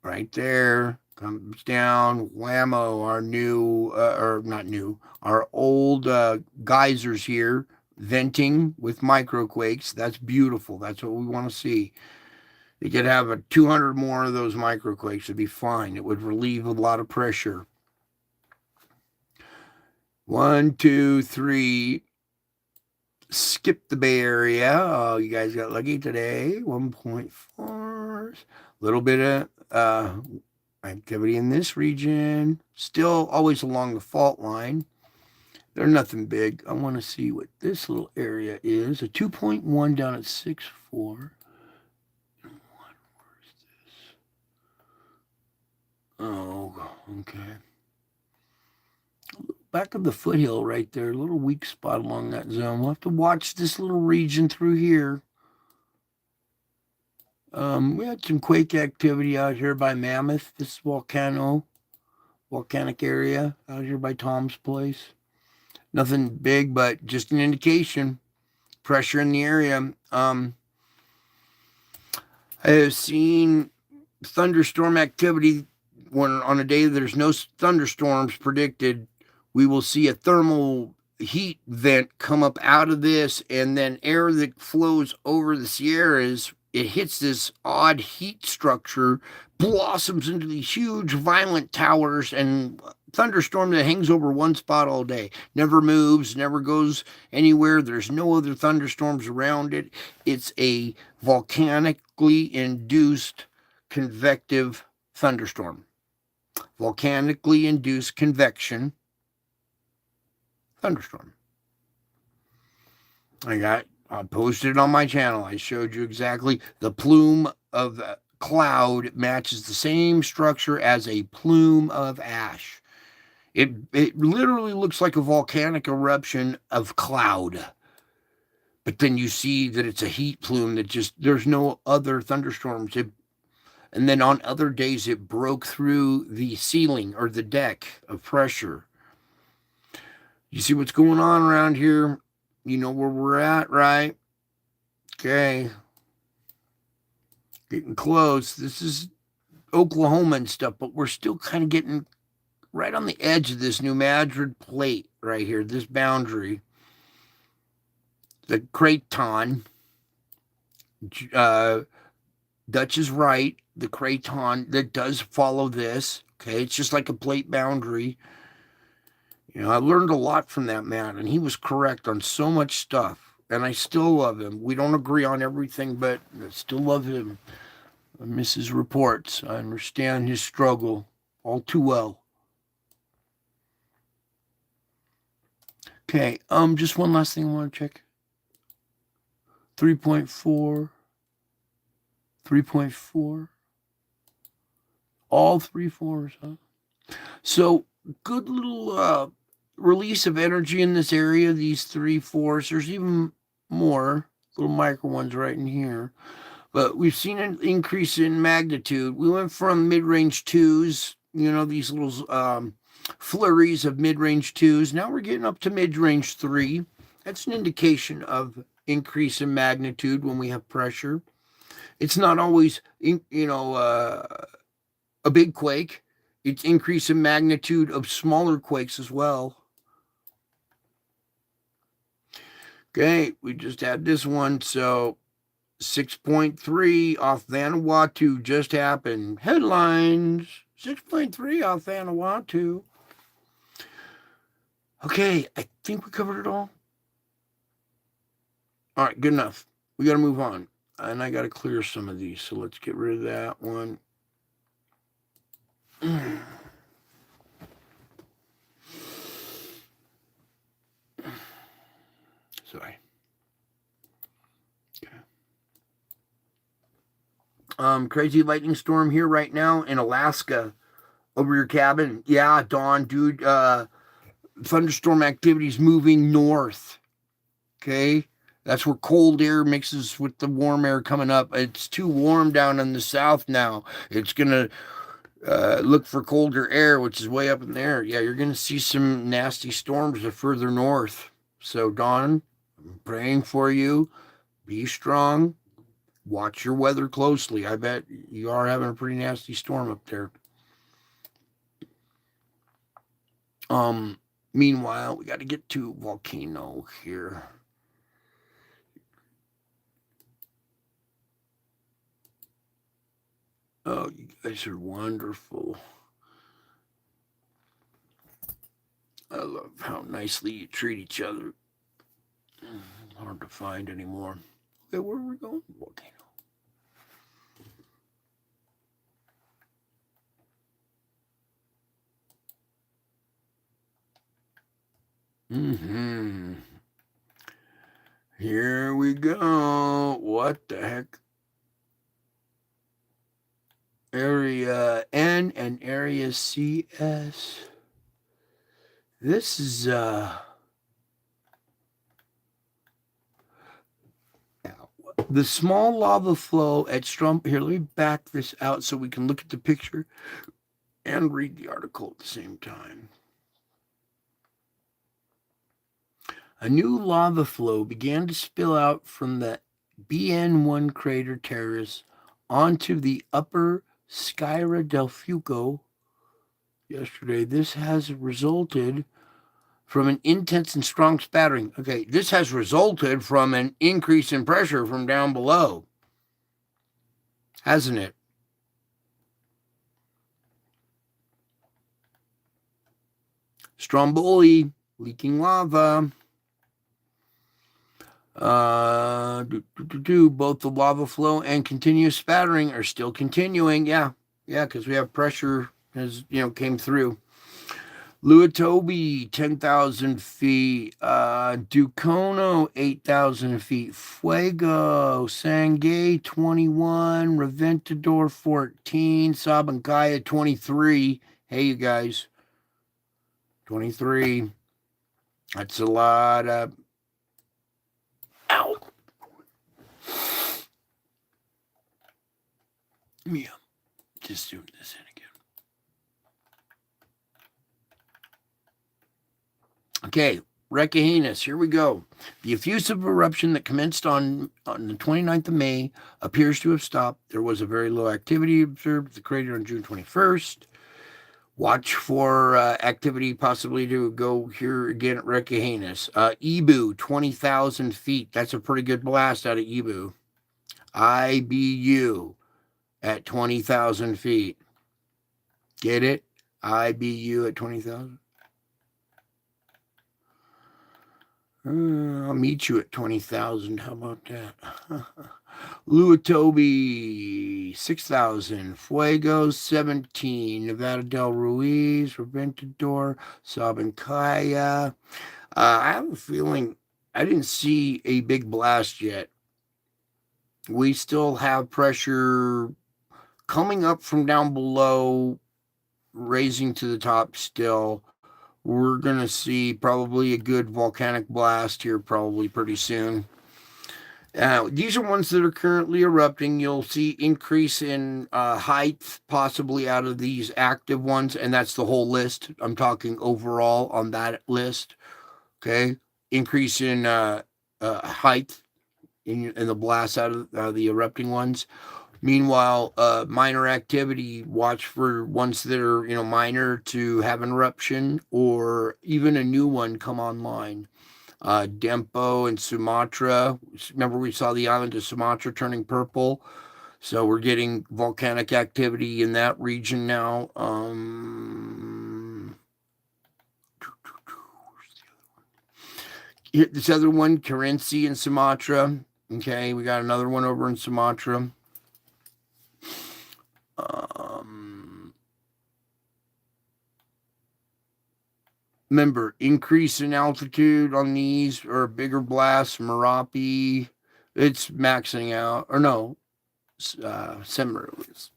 right there, comes down, whammo, our new, or not new, our old geysers here, venting with microquakes. That's beautiful. That's what we want to see. You could have 200 more of those microquakes. It'd be fine. It would relieve a lot of pressure. 1, 2, 3. Skip the Bay Area. Oh, you guys got lucky today. 1.4. Little bit of activity in this region. Still always along the fault line. They're nothing big. I want to see what this little area is. A 2.1 down at 6.4. Oh, okay. Back of the foothill right there, a little weak spot along that zone. We'll have to watch this little region through here. We had some quake activity out here by Mammoth, this volcanic area out here by Tom's place. Nothing big, but just an indication. Pressure in the area. I have seen thunderstorm activity when on a day there's no thunderstorms predicted. We will see a thermal heat vent come up out of this, and then air that flows over the Sierras, it hits this odd heat structure, blossoms into these huge violent towers, and thunderstorm that hangs over one spot all day. Never moves, never goes anywhere. There's no other thunderstorms around it. It's a volcanically induced convective thunderstorm. Volcanically induced convection thunderstorm. I got I posted it on my channel. I showed you exactly the plume of cloud matches the same structure as a plume of ash. It literally looks like a volcanic eruption of cloud. But then you see that it's a heat plume that just there's no other thunderstorms. And then on other days it broke through the ceiling or the deck of pressure. You see what's going on around here? You know where we're at, right? Okay. Getting close. This is Oklahoma and stuff, but we're still kind of getting right on the edge of this New Madrid plate right here, this boundary. The craton, Dutch is right. The craton that does follow this. Okay, it's just like a plate boundary. You know, I learned a lot from that man, and he was correct on so much stuff. And I still love him. We don't agree on everything, but I still love him. I miss his reports. I understand his struggle all too well. Okay, just one last thing I want to check. 3.4. 3.4. All 3 fours, huh? So, good little release of energy in this area, these 3 fours. There's even more little micro ones right in here. But we've seen an increase in magnitude. We went from mid-range 2s, you know, these little flurries of mid-range 2s. Now we're getting up to mid-range 3. That's an indication of increase in magnitude when we have pressure. It's not always, a big quake. It's increase in magnitude of smaller quakes as well. Okay, we just had this one. So 6.3 off Vanuatu just happened. Headlines. 6.3 off Vanuatu. Okay, I think we covered it all. All right, good enough. We got to move on. And I got to clear some of these. So let's get rid of that one. Sorry. Okay. Crazy lightning storm here right now in Alaska over your cabin. Yeah, Dawn, dude. Thunderstorm activity's moving north. Okay. That's where cold air mixes with the warm air coming up. It's too warm down in the south now. It's going to look for colder air, which is way up in there. Yeah, you're going to see some nasty storms further north. So, Dawn, I'm praying for you. Be strong. Watch your weather closely. I bet you are having a pretty nasty storm up there. Meanwhile, we got to get to volcano here. Oh, you guys are wonderful. I love how nicely you treat each other. Hard to find anymore. Okay, where are we going? Volcano. Here we go. What the heck? Area N and area CS. This is the small lava flow at Strump. Here, let me back this out so we can look at the picture and read the article at the same time. A new lava flow began to spill out from the BN1 crater terrace onto the upper Skyra del Fuoco yesterday. This has resulted from an intense and strong spattering. Okay, this has resulted from an increase in pressure from down below, hasn't it? Stromboli, leaking lava. Both the lava flow and continuous spattering are still continuing. Yeah, because we have pressure as came through. Luatobi, 10,000 feet. Ducono, 8,000 feet. Fuego, Sangay, 21. Reventador, 14. Sabancaya, 23. Hey, you guys, 23. That's a lot of. Ow. Yeah, just zoom this in again. Okay, Recahenus, here we go. The effusive eruption that commenced on the 29th of May appears to have stopped. There was a very low activity observed at the crater on June 21st. Watch for activity possibly to go here again at Recahenus. Ibu, 20,000 feet. That's a pretty good blast out of Ibu. IBU at 20,000 feet. Get it? IBU at 20,000. I'll meet you at 20,000. How about that? Luatobi, 6,000. Fuego, 17. Nevada del Ruiz, Reventador, Sabancaya. I have a feeling I didn't see a big blast yet. We still have pressure coming up from down below, raising to the top still. We're going to see probably a good volcanic blast here probably pretty soon. These are ones that are currently erupting. You'll see increase in height possibly out of these active ones, and that's the whole list. I'm talking overall on that list. Okay, increase in height in the blasts out of the erupting ones. Meanwhile, minor activity, watch for ones that are, minor to have an eruption or even a new one come online. Dempo and Sumatra. Remember, we saw the island of Sumatra turning purple. So we're getting volcanic activity in that region now. This other one, Carency in Sumatra. Okay, we got another one over in Sumatra. Remember, increase in altitude on these or bigger blasts, Merapi, it's maxing out. Or no, Semiroli's.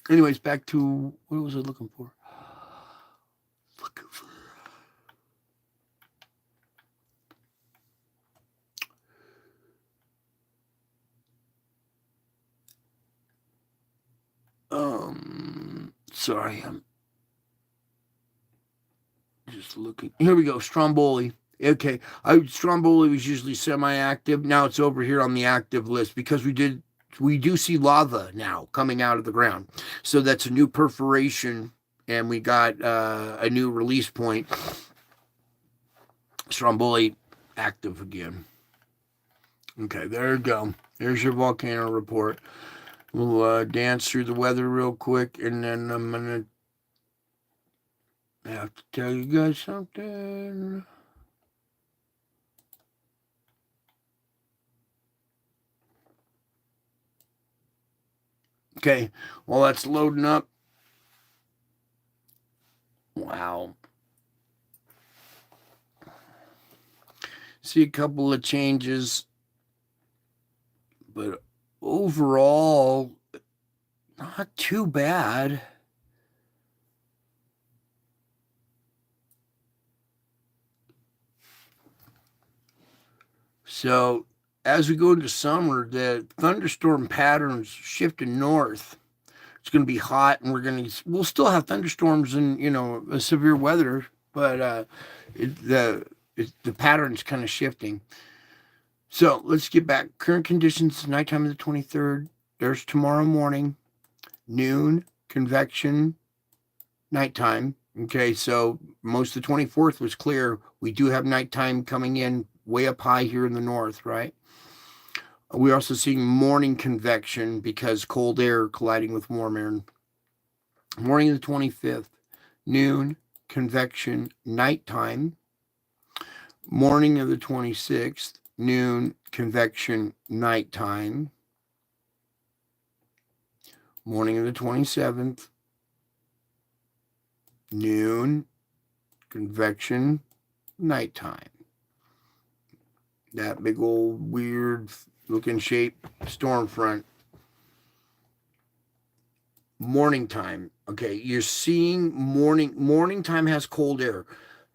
Anyways, back to what was I looking for? Sorry, I'm just looking. Here we go, Stromboli. Okay, Stromboli was usually semi-active. Now it's over here on the active list because we do see lava now coming out of the ground. So that's a new perforation, and we got a new release point. Stromboli active again. Okay, there you go. There's your volcano report. We'll dance through the weather real quick, and then I'm going to have to tell you guys something. Okay, while that's loading up. Wow. See a couple of changes, but overall, not too bad. So as we go into summer, the thunderstorm patterns shifting north. It's going to be hot, and we'll still have thunderstorms and severe weather, but the pattern's kind of shifting. So let's get back. Current conditions, nighttime of the 23rd. There's tomorrow morning, noon, convection, nighttime. Okay, so most of the 24th was clear. We do have nighttime coming in way up high here in the north, right? We're also seeing morning convection because cold air colliding with warm air. Morning of the 25th, noon, convection, nighttime. Morning of the 26th, noon, convection, nighttime. Morning of the 27th, noon, convection, nighttime. That big old weird looking shape storm front. Morning time. Okay, you're seeing morning time has cold air.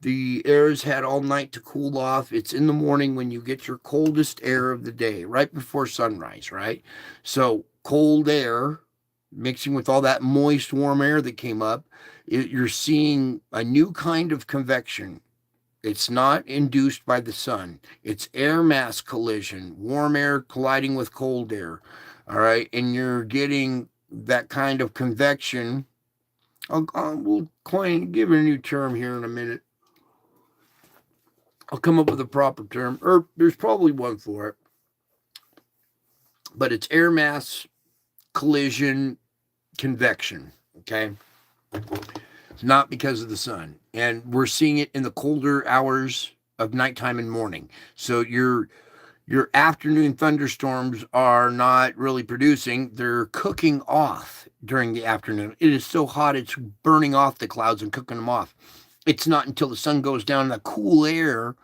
The air has had all night to cool off. It's in the morning when you get your coldest air of the day, right before sunrise, right? So cold air mixing with all that moist, warm air that came up, you're seeing a new kind of convection. It's not induced by the sun. It's air mass collision, warm air colliding with cold air. All right. And you're getting that kind of convection. We'll give it a new term here in a minute. I'll come up with a proper term, or there's probably one for it. But it's air mass collision convection. Okay. It's not because of the sun. And we're seeing it in the colder hours of nighttime and morning. So your afternoon thunderstorms are not really producing. They're cooking off during the afternoon. It is so hot, it's burning off the clouds and cooking them off. It's not until the sun goes down, the cool air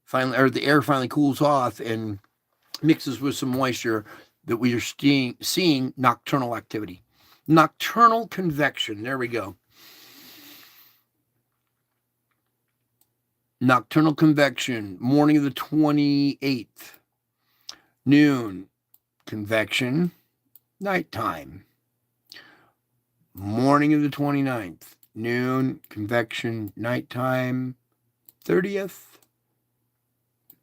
finally, or the air finally cools off and mixes with some moisture, that we are seeing nocturnal activity. Nocturnal convection. There we go. Nocturnal convection, morning of the 28th, noon, convection, nighttime. Morning of the 29th, noon, convection, nighttime. 30th,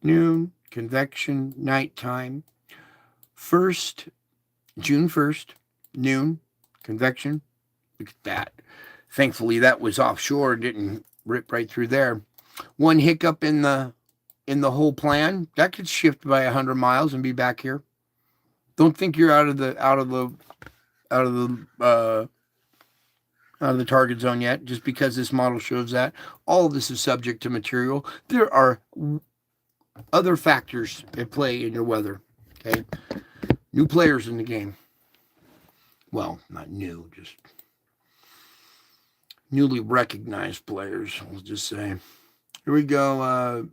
noon, convection, nighttime. June 1st, noon, convection. Look at that. Thankfully, that was offshore, didn't rip right through there. One hiccup in the whole plan, that could shift by 100 miles and be back here. Don't think you're out of the target zone yet, just because this model shows that. All of this is subject to material. There are other factors at play in your weather. Okay, new players in the game. Well, not new, just newly recognized players. I'll just say. Here we go.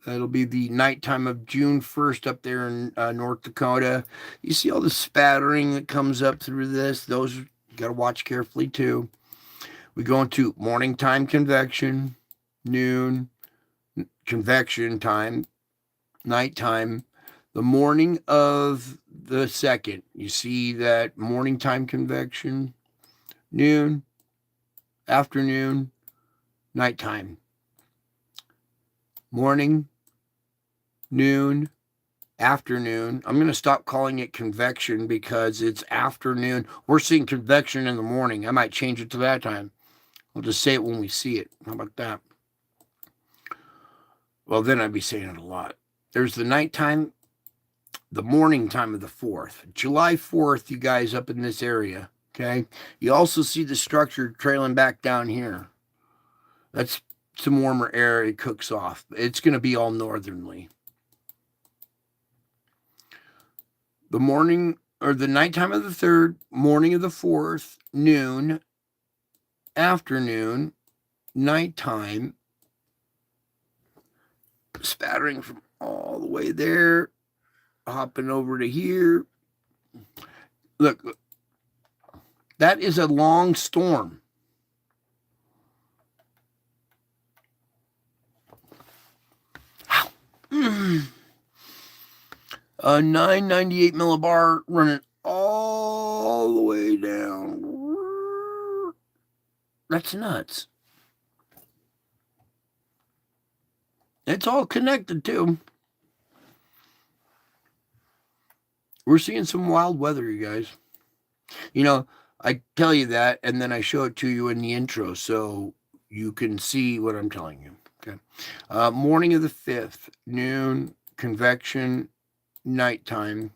That'll be the nighttime of June 1st up there in North Dakota. You see all the spattering that comes up through this. Those you got to watch carefully too. We go into morning time convection, noon convection time, nighttime. The morning of the 2nd, you see that morning time convection, noon, afternoon, nighttime. Morning, noon, afternoon. I'm going to stop calling it convection because it's afternoon. We're seeing convection in the morning. I might change it to that time. I'll just say it when we see it. How about that? Well, then I'd be saying it a lot. There's the nighttime, the morning time of the 4th. July 4th, you guys up in this area, okay? You also see the structure trailing back down here. That's some warmer air. It cooks off. It's going to be all northerly. The morning or the nighttime of the 3rd, morning of the 4th, noon, afternoon, nighttime, spattering from all the way there, hopping over to here. Look, that is a long storm. A 998 millibar running all the way down. That's nuts. It's all connected too. We're seeing some wild weather, you guys. You know, I tell you that, and then I show it to you in the intro so you can see what I'm telling you. Okay. Morning of the 5th, noon, convection, nighttime.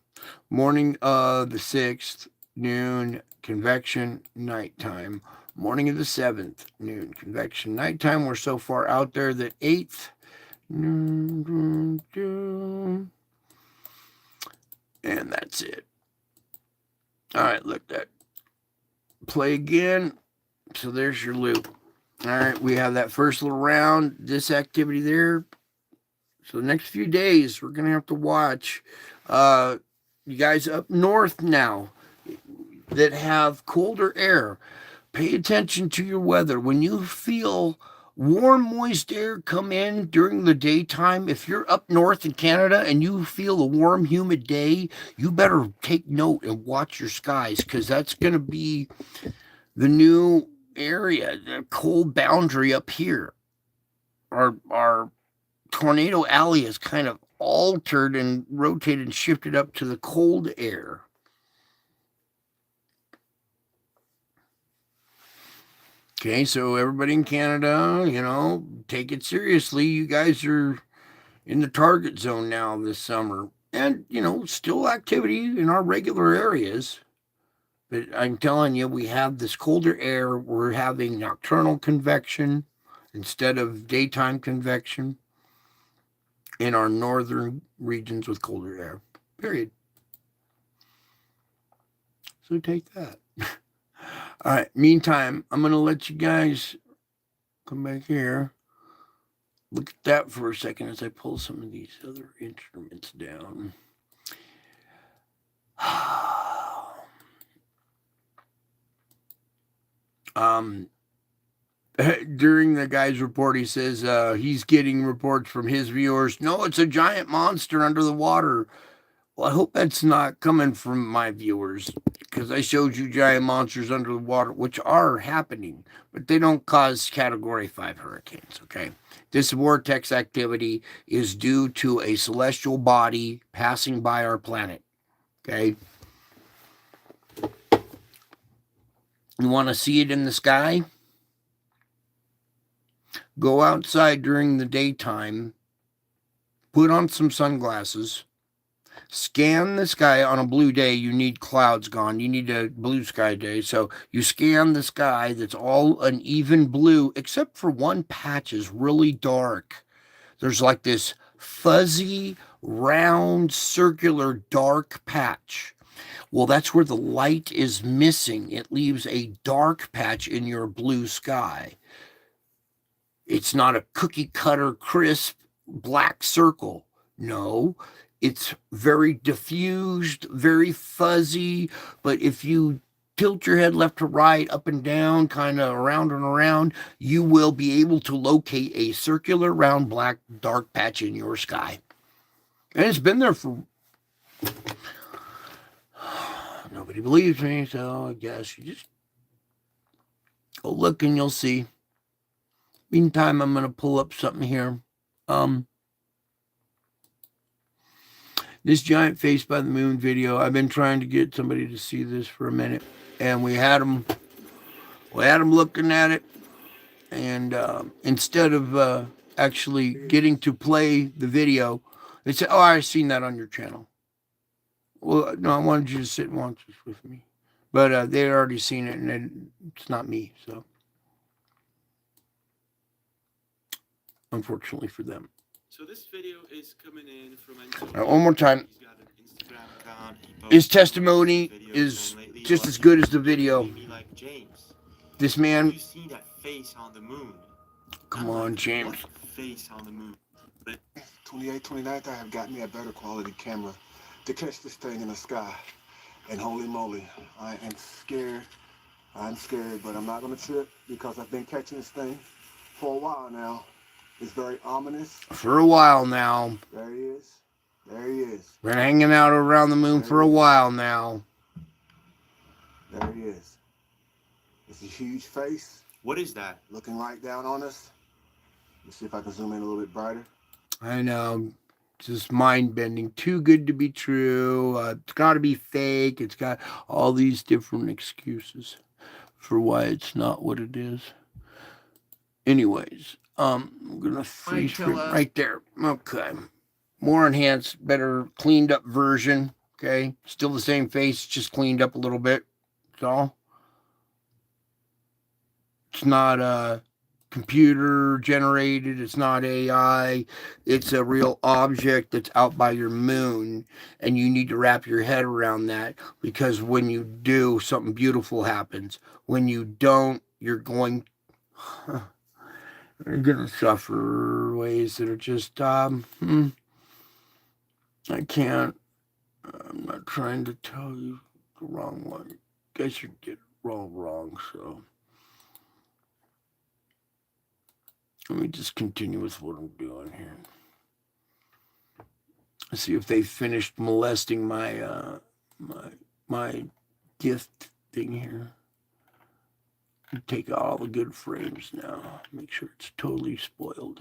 Morning of the 6th, noon, convection, nighttime. Morning of the 7th, noon, convection, nighttime. We're so far out there that 8th, and that's it. All right, look that. Play again. So there's your loop. All right, we have that first little round, this activity there. So the next few days, we're gonna have to watch. You guys up north now that have colder air, pay attention to your weather. When you feel warm, moist air come in during the daytime, if you're up north in Canada and you feel a warm, humid day, you better take note and watch your skies because that's going to be the new area, the cold boundary up here. Our tornado alley is kind of altered and rotated and shifted up to the cold air. Okay, so everybody in Canada, take it seriously. You guys are in the target zone now this summer. And, still activity in our regular areas. But I'm telling you, we have this colder air. We're having nocturnal convection instead of daytime convection in our northern regions with colder air. Period. So take that. All right. Meantime, I'm going to let you guys come back here. Look at that for a second as I pull some of these other instruments down. During the guy's report, he says he's getting reports from his viewers. No, it's a giant monster under the water. Well, I hope that's not coming from my viewers because I showed you giant monsters under the water, which are happening, but they don't cause Category 5 hurricanes, okay? This vortex activity is due to a celestial body passing by our planet, okay? You want to see it in the sky? Go outside during the daytime, put on some sunglasses, scan the sky. On a blue day, you need clouds gone. You need a blue sky day. So you scan the sky that's all an even blue, except for one patch is really dark. There's like this fuzzy, round, circular, dark patch. Well, that's where the light is missing. It leaves a dark patch in your blue sky. It's not a cookie cutter, crisp, black circle. No, it's very diffused, very fuzzy. But if you tilt your head left to right, up and down, kind of around and around, you will be able to locate a circular, round, black, dark patch in your sky. And it's been there for. Nobody believes me, so I guess you just go look and you'll see. Meantime, I'm going to pull up something here. This giant face by the moon video, I've been trying to get somebody to see this for a minute, and we had them looking at it, and instead of actually getting to play the video, they said, "Oh, I've seen that on your channel." Well, no, I wanted you to sit and watch this with me, but they had already seen it, and it's not me, so unfortunately for them. So this video is coming in from one more time. His testimony is just as good as the video. This man. You see that face on the moon? Come on, James. Face on the moon. 28, 29th, I have got me a better quality camera to catch this thing in the sky. And holy moly, I am scared. I'm scared, but I'm not going to trip because I've been catching this thing for a while now. It's very ominous. For a while now. There he is. There he is. Been hanging out around the moon for a while now. There he is. It's a huge face. What is that? Looking right down on us. Let's see if I can zoom in a little bit brighter. I know. Just mind bending. Too good to be true. It's got to be fake. It's got all these different excuses for why it's not what it is. Anyways, I'm gonna freeze frame right there. Okay, more enhanced, better, cleaned up version. Okay, still the same face, just cleaned up a little bit. That's all. It's not computer generated. It's not AI. It's a real object that's out by your moon, and you need to wrap your head around that because when you do, something beautiful happens. When you don't, you're going You're going to suffer ways that are just, I can't. I'm not trying to tell you the wrong one. You guys are getting it all wrong, so let me just continue with what I'm doing here. Let's see if they finished molesting my gift thing here. Take out all the good frames now. Make sure it's totally spoiled.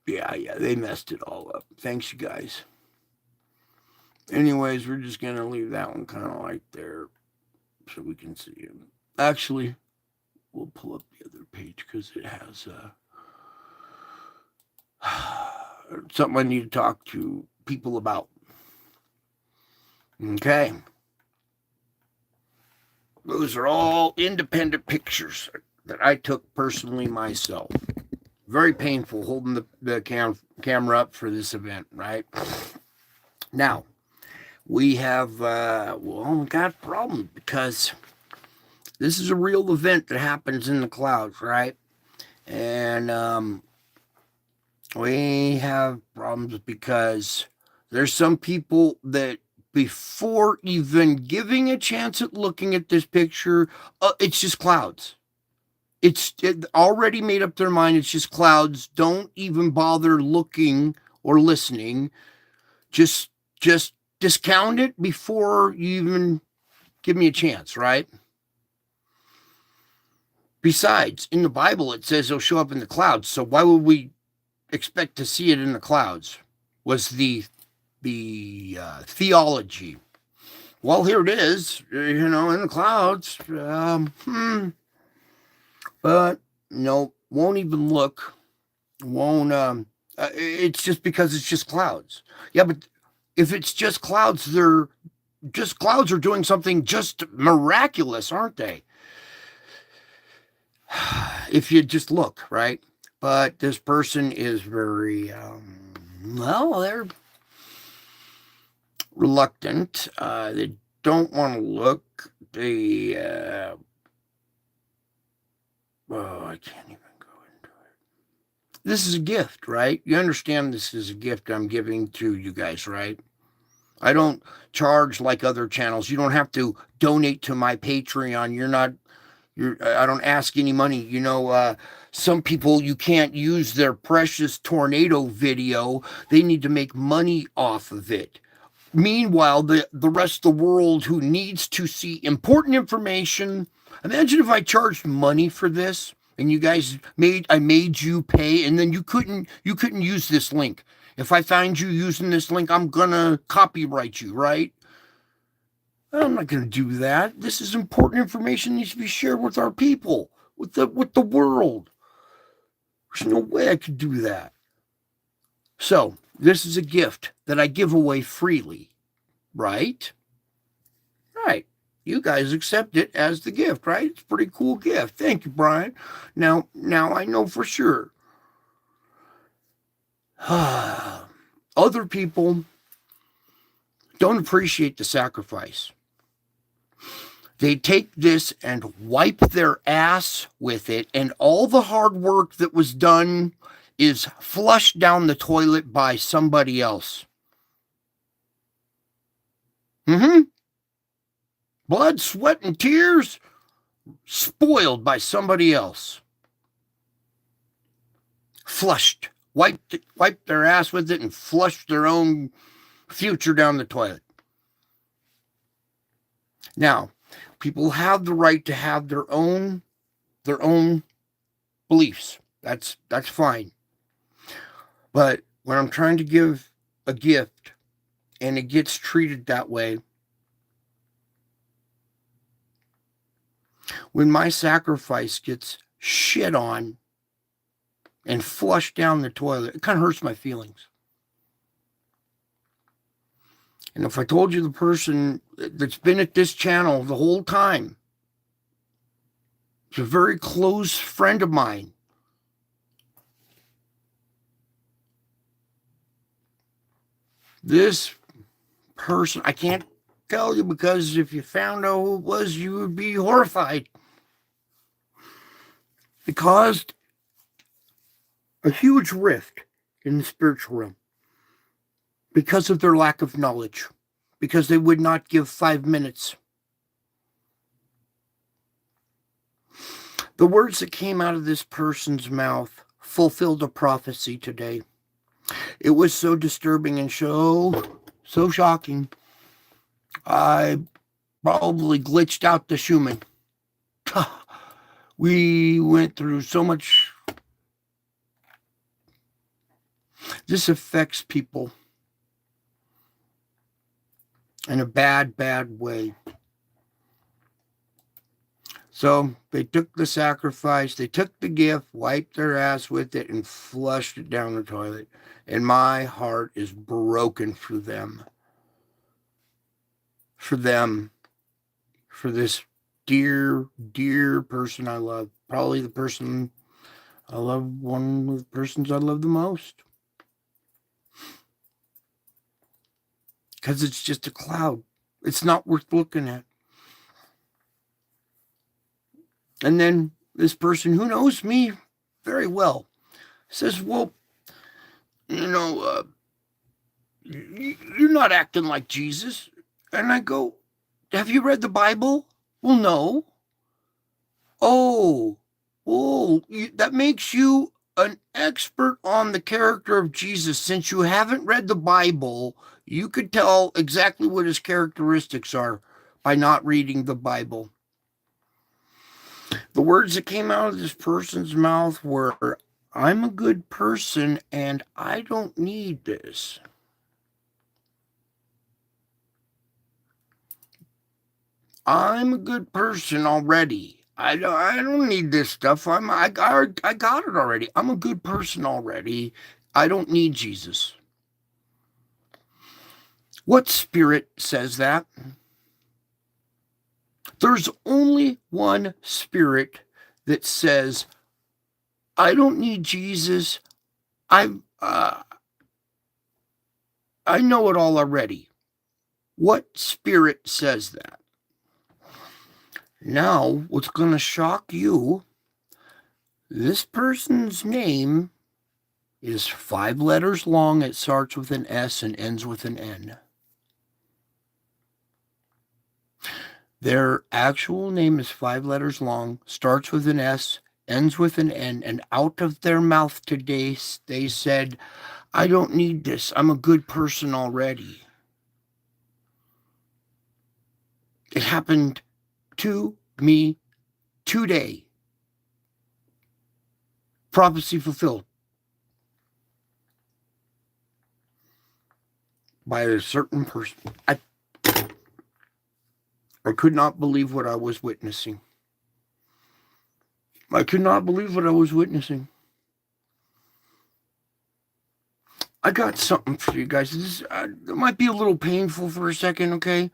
Yeah, they messed it all up. Thanks, you guys. Anyways, we're just going to leave that one kind of like there so we can see it. Actually, we'll pull up the other page because it has something I need to talk to people about. Okay. Those are all independent pictures that I took personally myself. Very painful holding the camera up for this event, right? Now, we have, got a problem because this is a real event that happens in the clouds, right? And we have problems because there's some people that before even giving a chance at looking at this picture, it's just clouds. It already made up their mind. It's just clouds. Don't even bother looking or listening. Just discount it before you even give me a chance, right? Besides, in the Bible, it says it'll show up in the clouds. So why would we expect to see it in the clouds? Was the theology. Well, here it is, in the clouds. But no, won't even look. Won't. It's just because it's just clouds. Yeah, but if it's just clouds, they're just clouds are doing something just miraculous, aren't they? If you just look, right? But this person is very, they're reluctant. They don't want to look. They, I can't even go into it. This is a gift, right? You understand this is a gift I'm giving to you guys, right? I don't charge like other channels. You don't have to donate to my Patreon. I don't ask any money. Some people, you can't use their precious tornado video. They need to make money off of it. Meanwhile, the rest of the world who needs to see important information. Imagine if I charged money for this and you guys I made you pay, and then you couldn't use this link. If I find you using this link, I'm gonna copyright you, right? I'm not gonna do that. This is important information that needs to be shared with our people, with the world. There's no way I could do that. So this is a gift that I give away freely, right? Right. You guys accept it as the gift, right? It's a pretty cool gift. Thank you, Brian. Now I know for sure. Other people don't appreciate the sacrifice. They take this and wipe their ass with it, and all the hard work that was done is flushed down the toilet by somebody else. Blood, sweat, and tears spoiled by somebody else. Flushed. Wiped their ass with it and flushed their own future down the toilet. Now, people have the right to have their own beliefs. That's fine. But when I'm trying to give a gift and it gets treated that way, when my sacrifice gets shit on and flushed down the toilet, it kind of hurts my feelings. And if I told you the person that's been at this channel the whole time, it's a very close friend of mine. This person, I can't tell you because if you found out who it was, you would be horrified. It caused a huge rift in the spiritual realm because of their lack of knowledge, because they would not give 5 minutes. The words that came out of this person's mouth fulfilled a prophecy today. It was so disturbing and so shocking. I probably glitched out the Schumann. We went through so much. This affects people in a bad way. So they took the sacrifice, they took the gift, wiped their ass with it, and flushed it down the toilet. And my heart is broken for them. For them. For this dear person I love. Probably the person I love, one of the persons I love the most. Because it's just a cloud. It's not worth looking at. And then this person who knows me very well says, well, you're not acting like Jesus. And I go, have you read the Bible? Well, no. Oh, that makes you an expert on the character of Jesus. Since you haven't read the Bible, you could tell exactly what his characteristics are by not reading the Bible. The words that came out of this person's mouth were, I'm a good person and I don't need this. I'm a good person already. I don't need this stuff. I got it already. I'm a good person already. I don't need Jesus. What spirit says that? There's only one spirit that says, I don't need Jesus. I know it all already. What spirit says that? Now, what's going to shock you, this person's name is 5 letters long. It starts with an S and ends with an N. Their actual name is 5 letters long, starts with an S, ends with an N, and out of their mouth today, they said, I don't need this. I'm a good person already. It happened to me today. Prophecy fulfilled by a certain person. I could not believe what I was witnessing. I could not believe what I was witnessing. I got something for you guys. This it might be a little painful for a second, okay?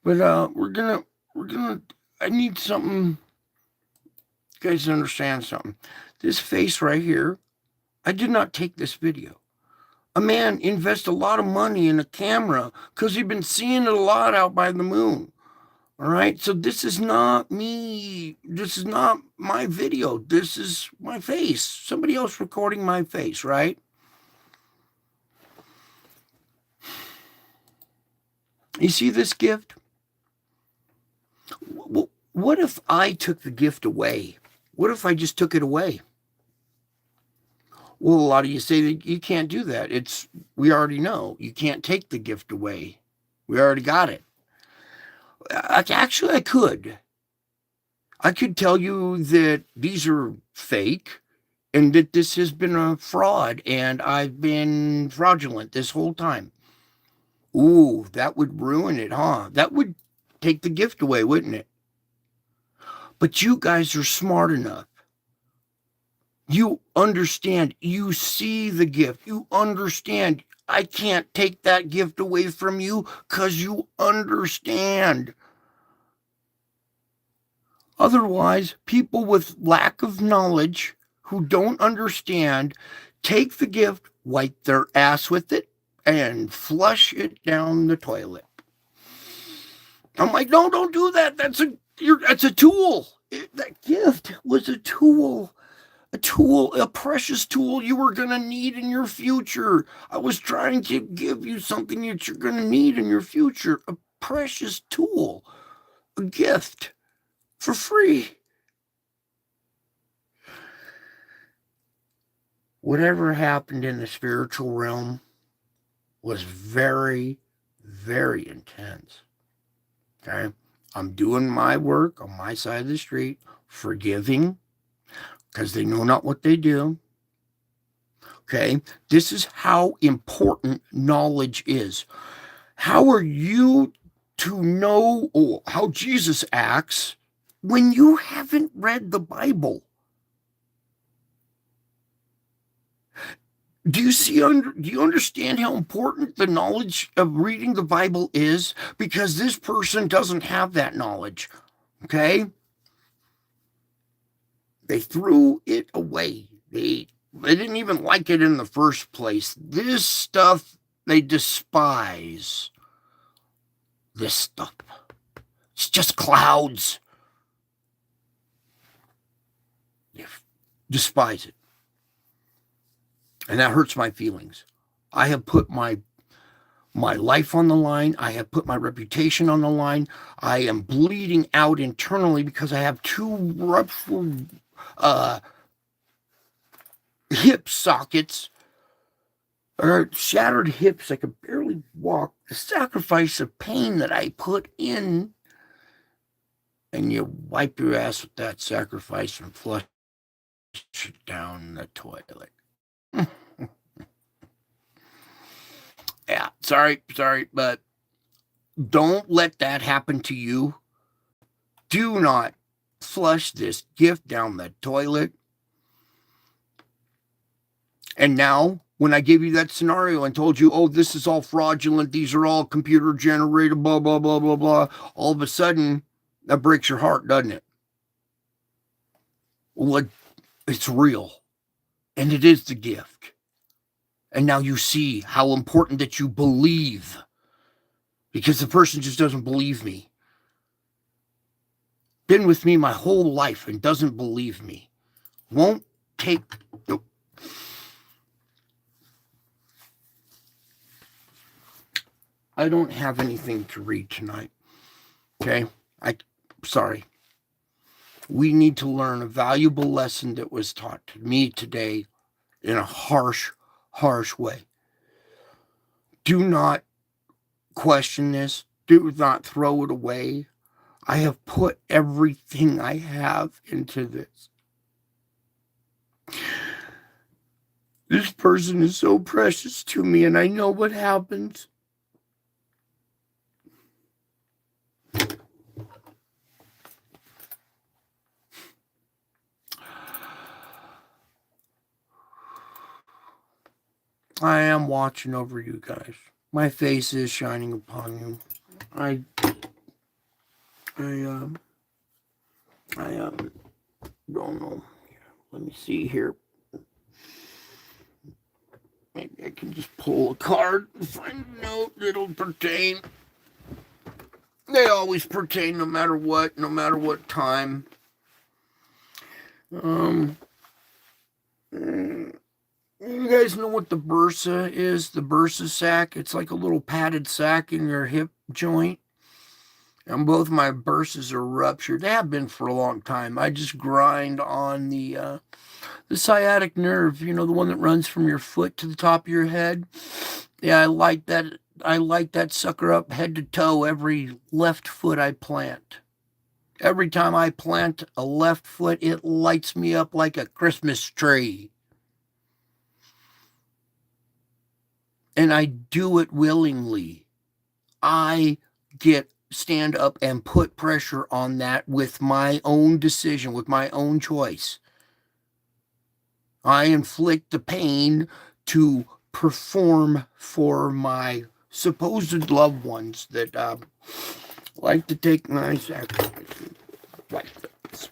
But we're gonna. I need something. You guys understand something? This face right here. I did not take this video. A man invests a lot of money in a camera because he's been seeing it a lot out by the moon. All right, so this is not me. This is not my video. This is my face. Somebody else recording my face, right? You see this gift? What if I took the gift away? What if I just took it away? Well, a lot of you say that you can't do that. We already know. You can't take the gift away. We already got it. Actually, I could. I could tell you that these are fake and that this has been a fraud and I've been fraudulent this whole time. Ooh, that would ruin it, huh? That would take the gift away, wouldn't it? But you guys are smart enough. You understand. You see the gift. You understand. I can't take that gift away from you because you understand. Otherwise, people with lack of knowledge who don't understand take the gift, wipe their ass with it, and flush it down the toilet. I'm like, no, don't do that. That's a tool. That gift was a tool, a precious tool you were going to need in your future. I was trying to give you something that you're going to need in your future, a precious tool, a gift for free. Whatever happened in the spiritual realm was very, very intense. Okay. I'm doing my work on my side of the street, forgiving because they know not what they do. Okay. This is how important knowledge is. How are you to know how Jesus acts when you haven't read the Bible? Do you understand how important the knowledge of reading the Bible is? Because this person doesn't have that knowledge. Okay? They threw it away. They didn't even like it in the first place. This stuff they despise. This stuff. It's just clouds. They despise it. And that hurts my feelings. I have put my life on the line. I have put my reputation on the line. I am bleeding out internally because I have two ruptured hip sockets or shattered hips. I could barely walk. The sacrifice of pain that I put in, and you wipe your ass with that sacrifice and flush it down the toilet. Yeah, sorry, but don't let that happen to you. Do not flush this gift down the toilet. And now, when I gave you that scenario and told you, oh, this is all fraudulent, these are all computer generated, blah, blah, blah, blah, blah, all of a sudden, that breaks your heart, doesn't it? Well, it's real. And it is the gift. And now you see how important that you believe. Because the person just doesn't believe me. Been with me my whole life and doesn't believe me. Won't take... I don't have anything to read tonight. Okay? Sorry. We need to learn a valuable lesson that was taught to me today in a harsh, harsh way. Do not question this. Do not throw it away. I have put everything I have into this. This person is so precious to me, and I know what happens. I am watching over you guys. My face is shining upon you. I don't know. Let me see here. Maybe I can just pull a card and find a note that'll pertain. They always pertain no matter what time. You guys know what the bursa is? The bursa sac? It's like a little padded sac in your hip joint. And both my bursas are ruptured. They have been for a long time. I just grind on the sciatic nerve, the one that runs from your foot to the top of your head. Yeah, I like that. I light that sucker up head to toe every left foot I plant. Every time I plant a left foot, it lights me up like a Christmas tree. And I do it willingly. I stand up and put pressure on that with my own decision, with my own choice. I inflict the pain to perform for my supposed loved ones that like to take my sacrifices like this.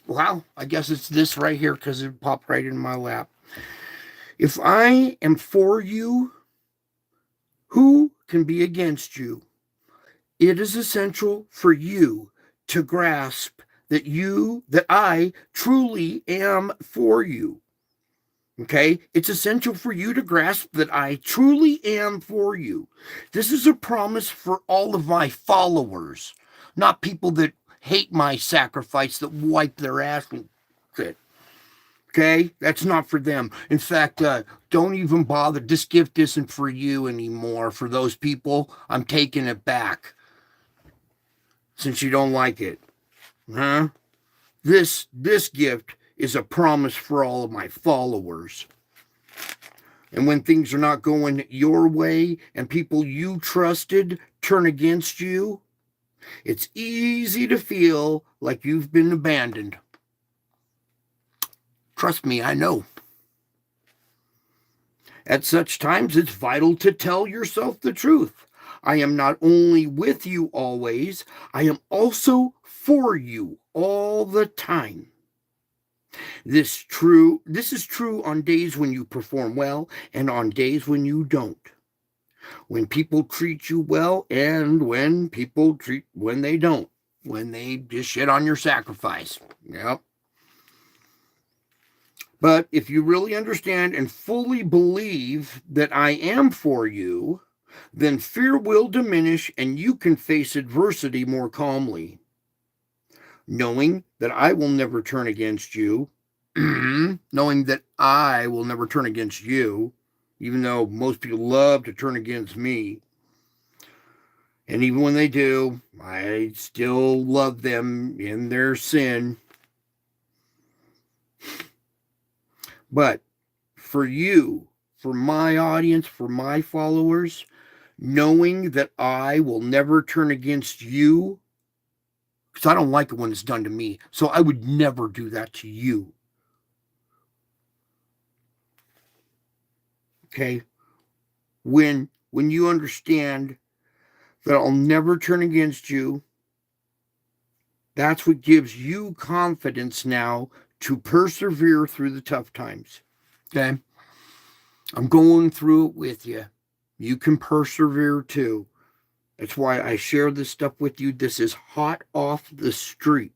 Wow, I guess it's this right here because it popped right in my lap. If I am for you, who can be against you? It is essential for you to grasp that I truly am for you. Okay? It's essential for you to grasp that I truly am for you. This is a promise for all of my followers, not people that hate my sacrifice, that wipe their ass and shit. Okay? That's not for them. In fact, don't even bother. This gift isn't for you anymore. For those people, I'm taking it back since you don't like it. Huh? This gift is a promise for all of my followers. And when things are not going your way and people you trusted turn against you, it's easy to feel like you've been abandoned. Trust me, I know. At such times, it's vital to tell yourself the truth. I am not only with you always, I am also for you all the time. This is true on days when you perform well and on days when you don't. When people treat you well and when they don't. When they just shit on your sacrifice. Yep. But if you really understand and fully believe that I am for you, then fear will diminish and you can face adversity more calmly. Knowing that I will never turn against you, knowing that I will never turn against you, even though most people love to turn against me. And even when they do, I still love them in their sin. But for you, for my audience, for my followers, knowing that I will never turn against you, because I don't like it when it's done to me. So I would never do that to you. Okay? When you understand that I'll never turn against you, that's what gives you confidence now to persevere through the tough times. Okay? I'm going through it with you. You can persevere too. That's why I share this stuff with you. This is hot off the street.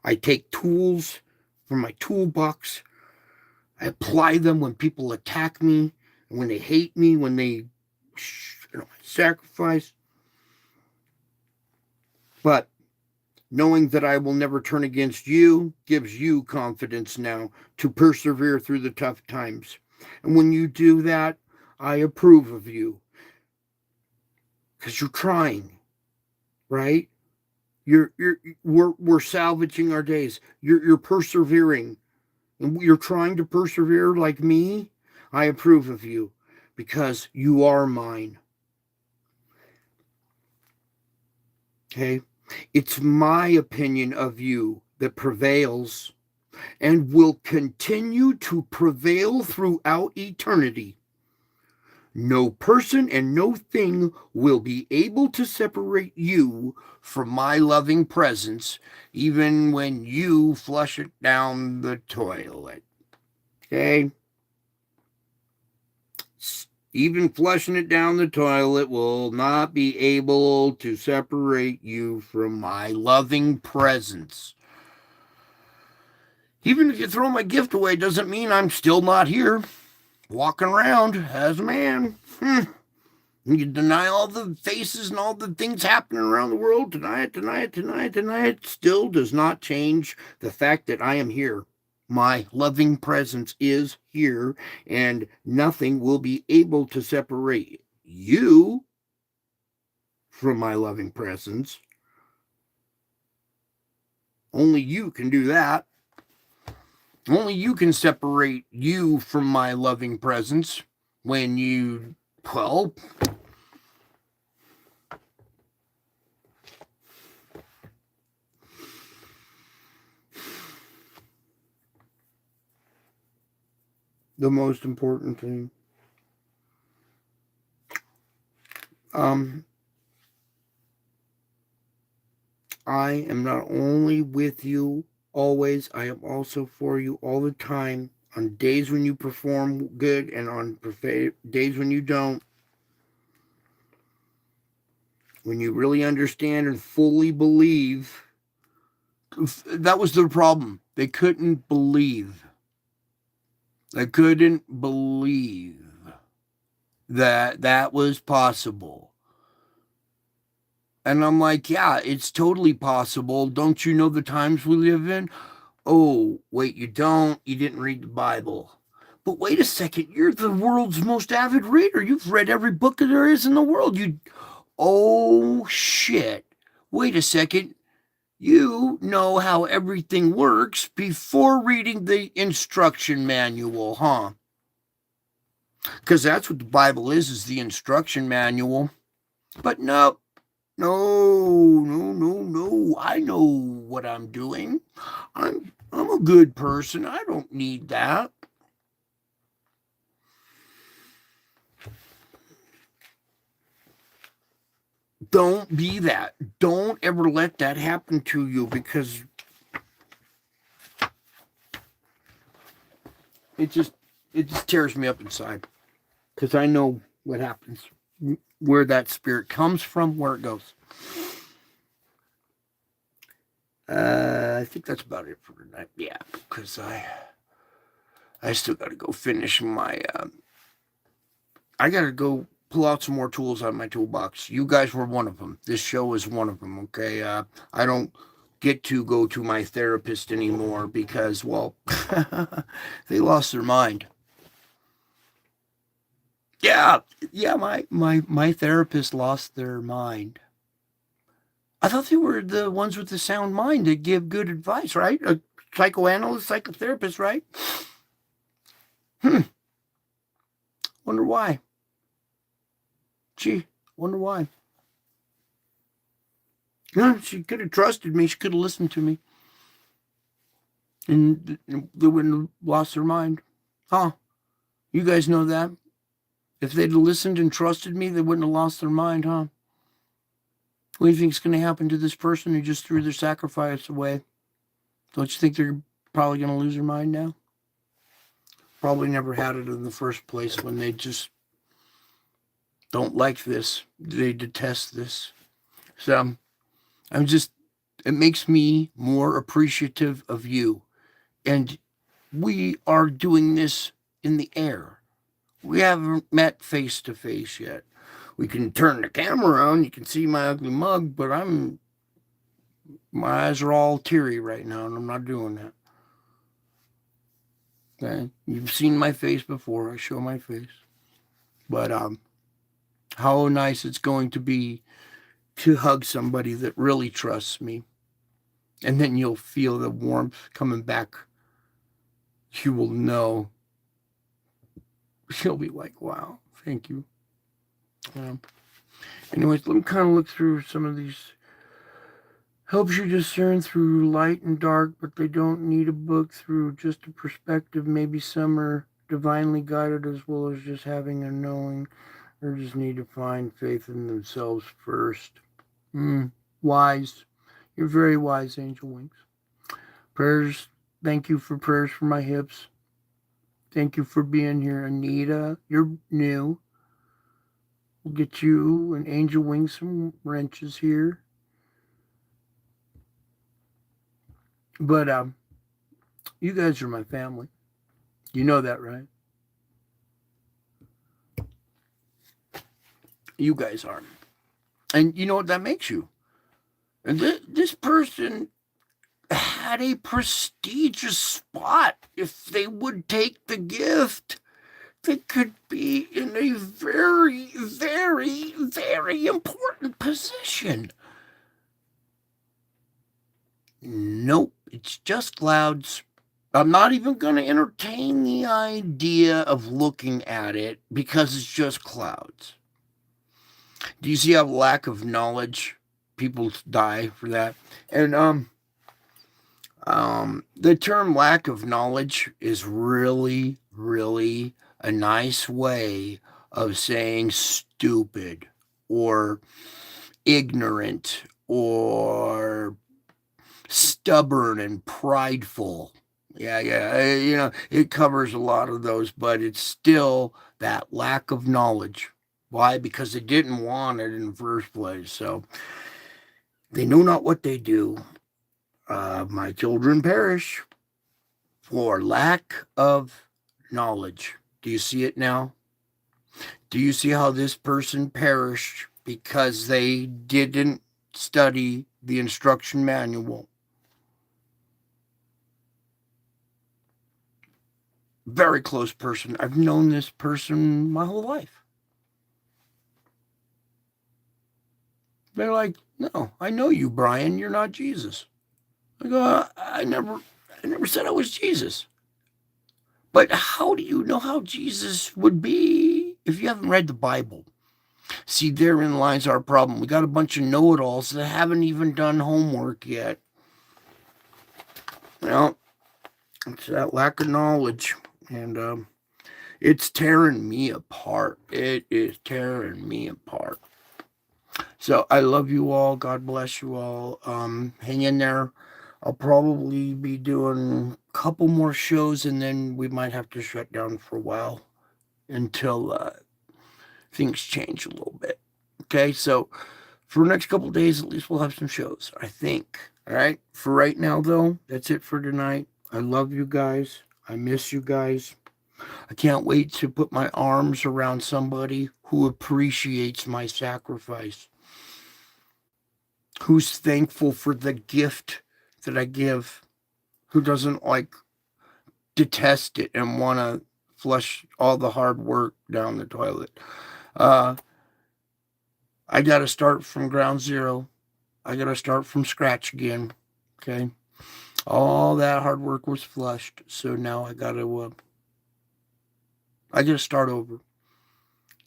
I take tools from my toolbox. I apply them when people attack me, when they hate me, when they sacrifice. But knowing that I will never turn against you gives you confidence now to persevere through the tough times. And when you do that, I approve of you. Because you're trying, right? We're salvaging our days. You're persevering. And you're trying to persevere like me. I approve of you because you are mine. Okay? It's my opinion of you that prevails and will continue to prevail throughout eternity. No person and no thing will be able to separate you from my loving presence, even when you flush it down the toilet. Okay? Even flushing it down the toilet will not be able to separate you from my loving presence. Even if you throw my gift away, doesn't mean I'm still not here, walking around as a man. You deny all the faces and all the things happening around the world, deny it, still does not change the fact that I am here. My loving presence is here, and nothing will be able to separate you from my loving presence. Only you can do that. Only you can separate you from my loving presence when well, the most important thing. I am not only with you always, I am also for you all the time. On days when you perform good and on days when you don't, when you really understand and fully believe, that was their problem. They couldn't believe. They couldn't believe that that was possible. And I'm like, yeah, it's totally possible. Don't you know the times we live in? Oh, wait, you don't? You didn't read the Bible. But wait a second, you're the world's most avid reader. You've read every book there is in the world. Oh, shit. Wait a second. You know how everything works before reading the instruction manual, huh? Because that's what the Bible is the instruction manual. But no, no. I know what I'm doing. I'm a good person. I don't need that. Don't be that. Don't ever let that happen to you because it just tears me up inside. Because I know what happens, where that spirit comes from, where it goes. I think that's about it for tonight. Yeah, because I still got to go finish my. I got to go pull out some more tools out of my toolbox. You guys were one of them. This show is one of them. Okay, I don't get to go to my therapist anymore because, well, they lost their mind. Yeah, my therapist lost their mind. I thought they were the ones with the sound mind that give good advice, right? A psychoanalyst, psychotherapist, right? Wonder why. Gee, wonder why. Yeah, she could have trusted me. She could have listened to me. And they wouldn't have lost their mind. Huh? You guys know that? If they'd listened and trusted me, they wouldn't have lost their mind, huh? What do you think is going to happen to this person who just threw their sacrifice away? Don't you think they're probably going to lose their mind now? Probably never had it in the first place when they just don't like this. They detest this. So it makes me more appreciative of you. And we are doing this in the air. We haven't met face to face yet. We can turn the camera on. You can see my ugly mug, but my eyes are all teary right now, and I'm not doing that. Okay, you've seen my face before. I show my face, but how nice it's going to be to hug somebody that really trusts me, and then you'll feel the warmth coming back. You will know. You'll be like, "Wow, thank you." Anyways, let me kind of look through some of these. Helps you discern through light and dark, but they don't need a book through just a perspective. Maybe some are divinely guided as well as just having a knowing, or just need to find faith in themselves first. Wise. You're very wise, Angel Wings. Prayers. Thank you for prayers for my hips. Thank you for being here, Anita. You're new. We'll get you and Angel Wings some wrenches here. But you guys are my family. You know that, right? You guys are. And you know what that makes you? And this person had a prestigious spot. If they would take the gift, they could be in a very, very, very important position. Nope, it's just clouds. I'm not even going to entertain the idea of looking at it because it's just clouds. Do you see how lack of knowledge people die for that? And the term lack of knowledge is really, really a nice way of saying stupid or ignorant or stubborn and prideful. Yeah. It covers a lot of those, but it's still that lack of knowledge. Why? Because they didn't want it in the first place. So they know not what they do. My children perish for lack of knowledge. Do you see it now? Do you see how this person perished because they didn't study the instruction manual? Very close person. I've known this person my whole life. They're like, no, I know you, Brian. You're not Jesus. I go, I never said I was Jesus. But how do you know how Jesus would be if you haven't read the Bible? See, therein lies our problem. We got a bunch of know-it-alls that haven't even done homework yet. Well, it's that lack of knowledge, and it's tearing me apart. It is tearing me apart. So I love you all. God bless you all. Hang in there. I'll probably be doing a couple more shows, and then we might have to shut down for a while until things change a little bit. Okay, so for the next couple days, at least we'll have some shows, I think. All right, for right now, though, that's it for tonight. I love you guys. I miss you guys. I can't wait to put my arms around somebody who appreciates my sacrifice, who's thankful for the gift that I give, who doesn't like detest it and want to flush all the hard work down the toilet. Uh, I got to start from ground zero. I got to start from scratch again. Okay. All that hard work was flushed. So now I got to start over.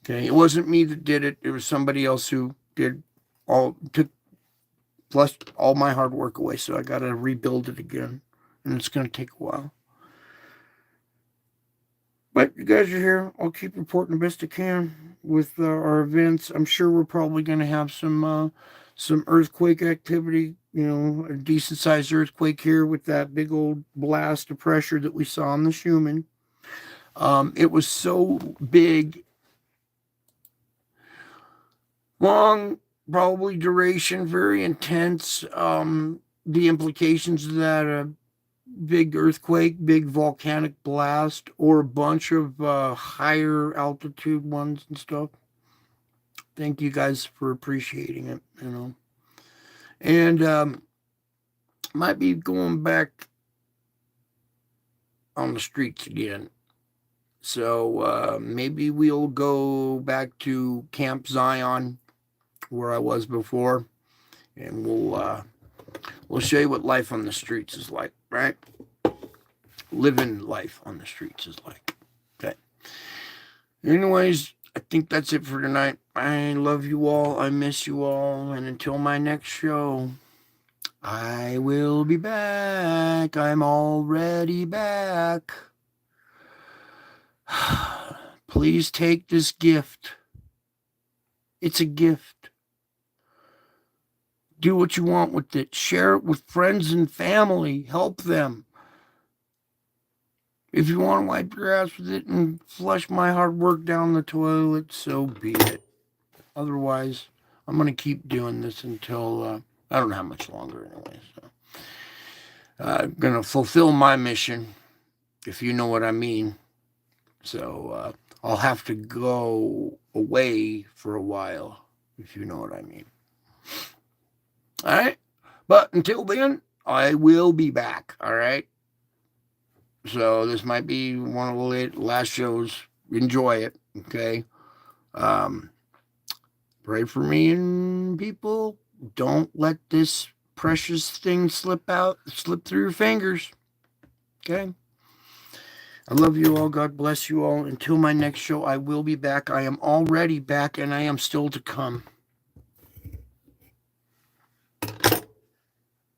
Okay. It wasn't me that did it. It was somebody else who took flushed all my hard work away. So I got to rebuild it again. And it's going to take a while. But you guys are here. I'll keep reporting the best I can with our events. I'm sure we're probably going to have some earthquake activity. A decent sized earthquake here with that big old blast of pressure that we saw on the Schumann. It was so big, long, probably duration, very intense. The implications of that big earthquake, big volcanic blast, or a bunch of higher altitude ones and stuff. Thank you guys for appreciating it. And might be going back on the streets again. So maybe we'll go back to Camp Zion, where I was before, and we'll show you what life on the streets is like, right? Living life on the streets is like. Okay. Anyways, I think that's it for tonight. I love you all. I miss you all. And until my next show, I will be back. I'm already back. Please take this gift. It's a gift. Do what you want with it. Share it with friends and family. Help them. If you want to wipe your ass with it and flush my hard work down the toilet, so be it. Otherwise, I'm going to keep doing this until I don't know how much longer anyway. So I'm going to fulfill my mission, if you know what I mean. So I'll have to go away for a while, if you know what I mean. All right. But until then, I will be back. All right. So this might be one of the last shows. Enjoy it. Okay. Pray for me and people. Don't let this precious thing slip through your fingers. Okay. I love you all. God bless you all. Until my next show, I will be back. I am already back and I am still to come.